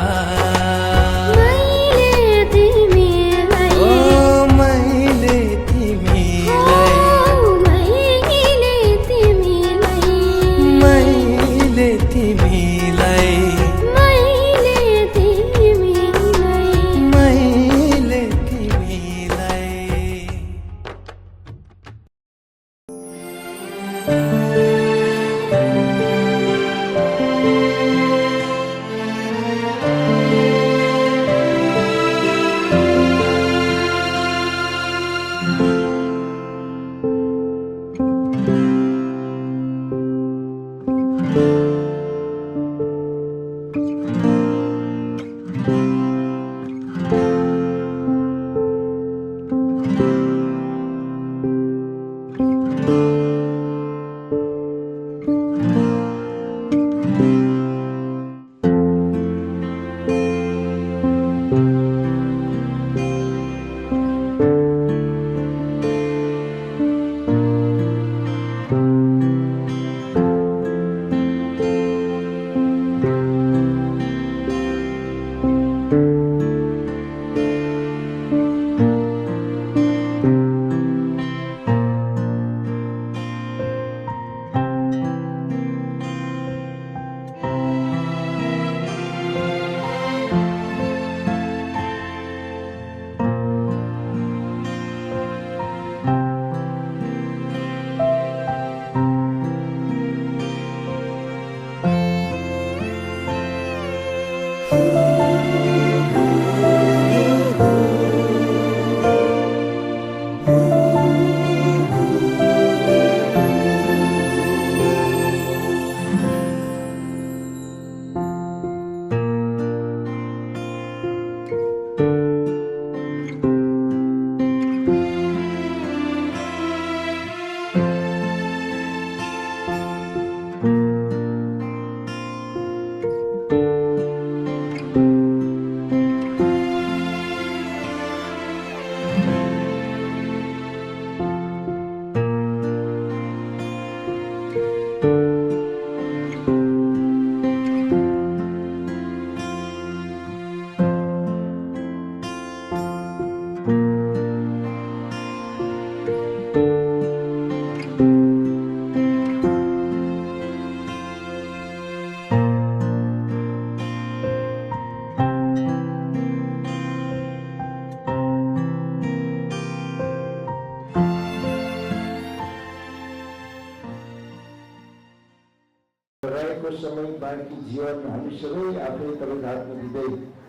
रहेको समय बाँकी जीवन हामी सबै आफै तपाईँको हातमा दिँदै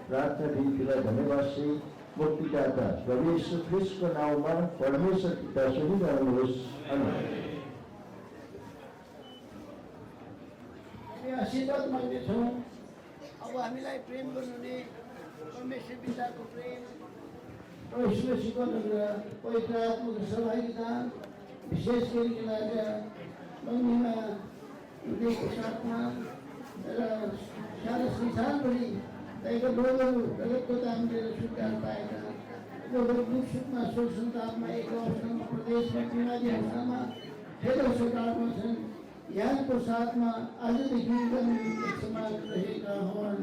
प्रार्थना बिन्तीलाई धन्यवाद श्री मुक्तिदाता प्रभु यीशु ख्रीष्टको नाउँमा परमेश्वर पिता सुनिरहनुहोस्। आमेन। हामी आशीर्वाद माग्नेछौँ। अब हामीलाई प्रेम गर्नुहुने परमेश्वर पिताको प्रेम र ईश्वरको अनुग्रह पवित्र आत्माको सहभागिता विशेष गरिकन आज मन्दिरमा हृदयको साथमा र सारा संसारभरि रहेका लोकहरू जगतको दामले स्वीकार पाएका लोकहरू दुख सुखमा शोक सन्तापमा एक अवस्थामा प्रदेशमा बिमारी अवस्थामा धेरै सरकारमा छन्। यहाँको साथमा आजदेखि एक समाज रहेका हुन्।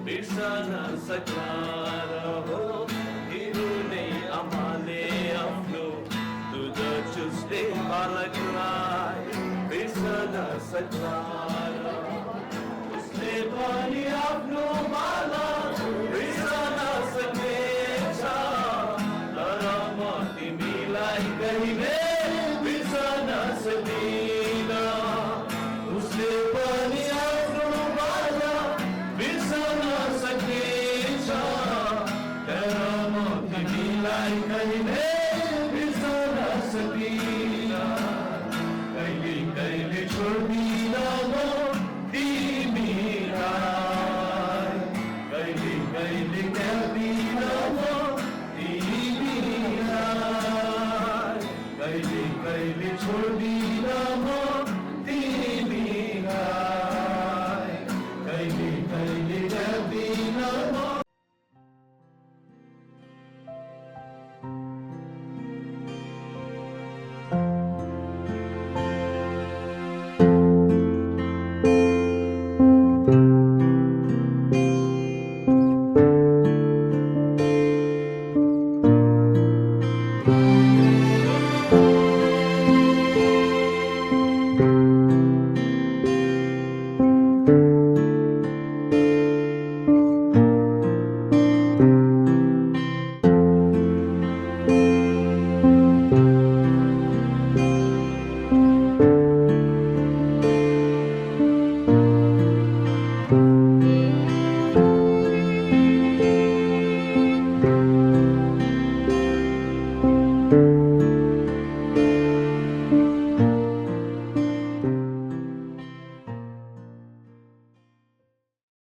बिर्सन सक्ला हो हिरो नै आमाले आफ्नो दुध चुस्ने बालकलाई बिर्सन सक्ला उसले पनि आफ्नो बालक बिर्सन सक्नेछ तर म तिमीलाई कहिले बिर्सन सक्दिन। उसले पनि आफ्नो बालक बिर्सन सक्नेछ तर म तिमीलाई कहिले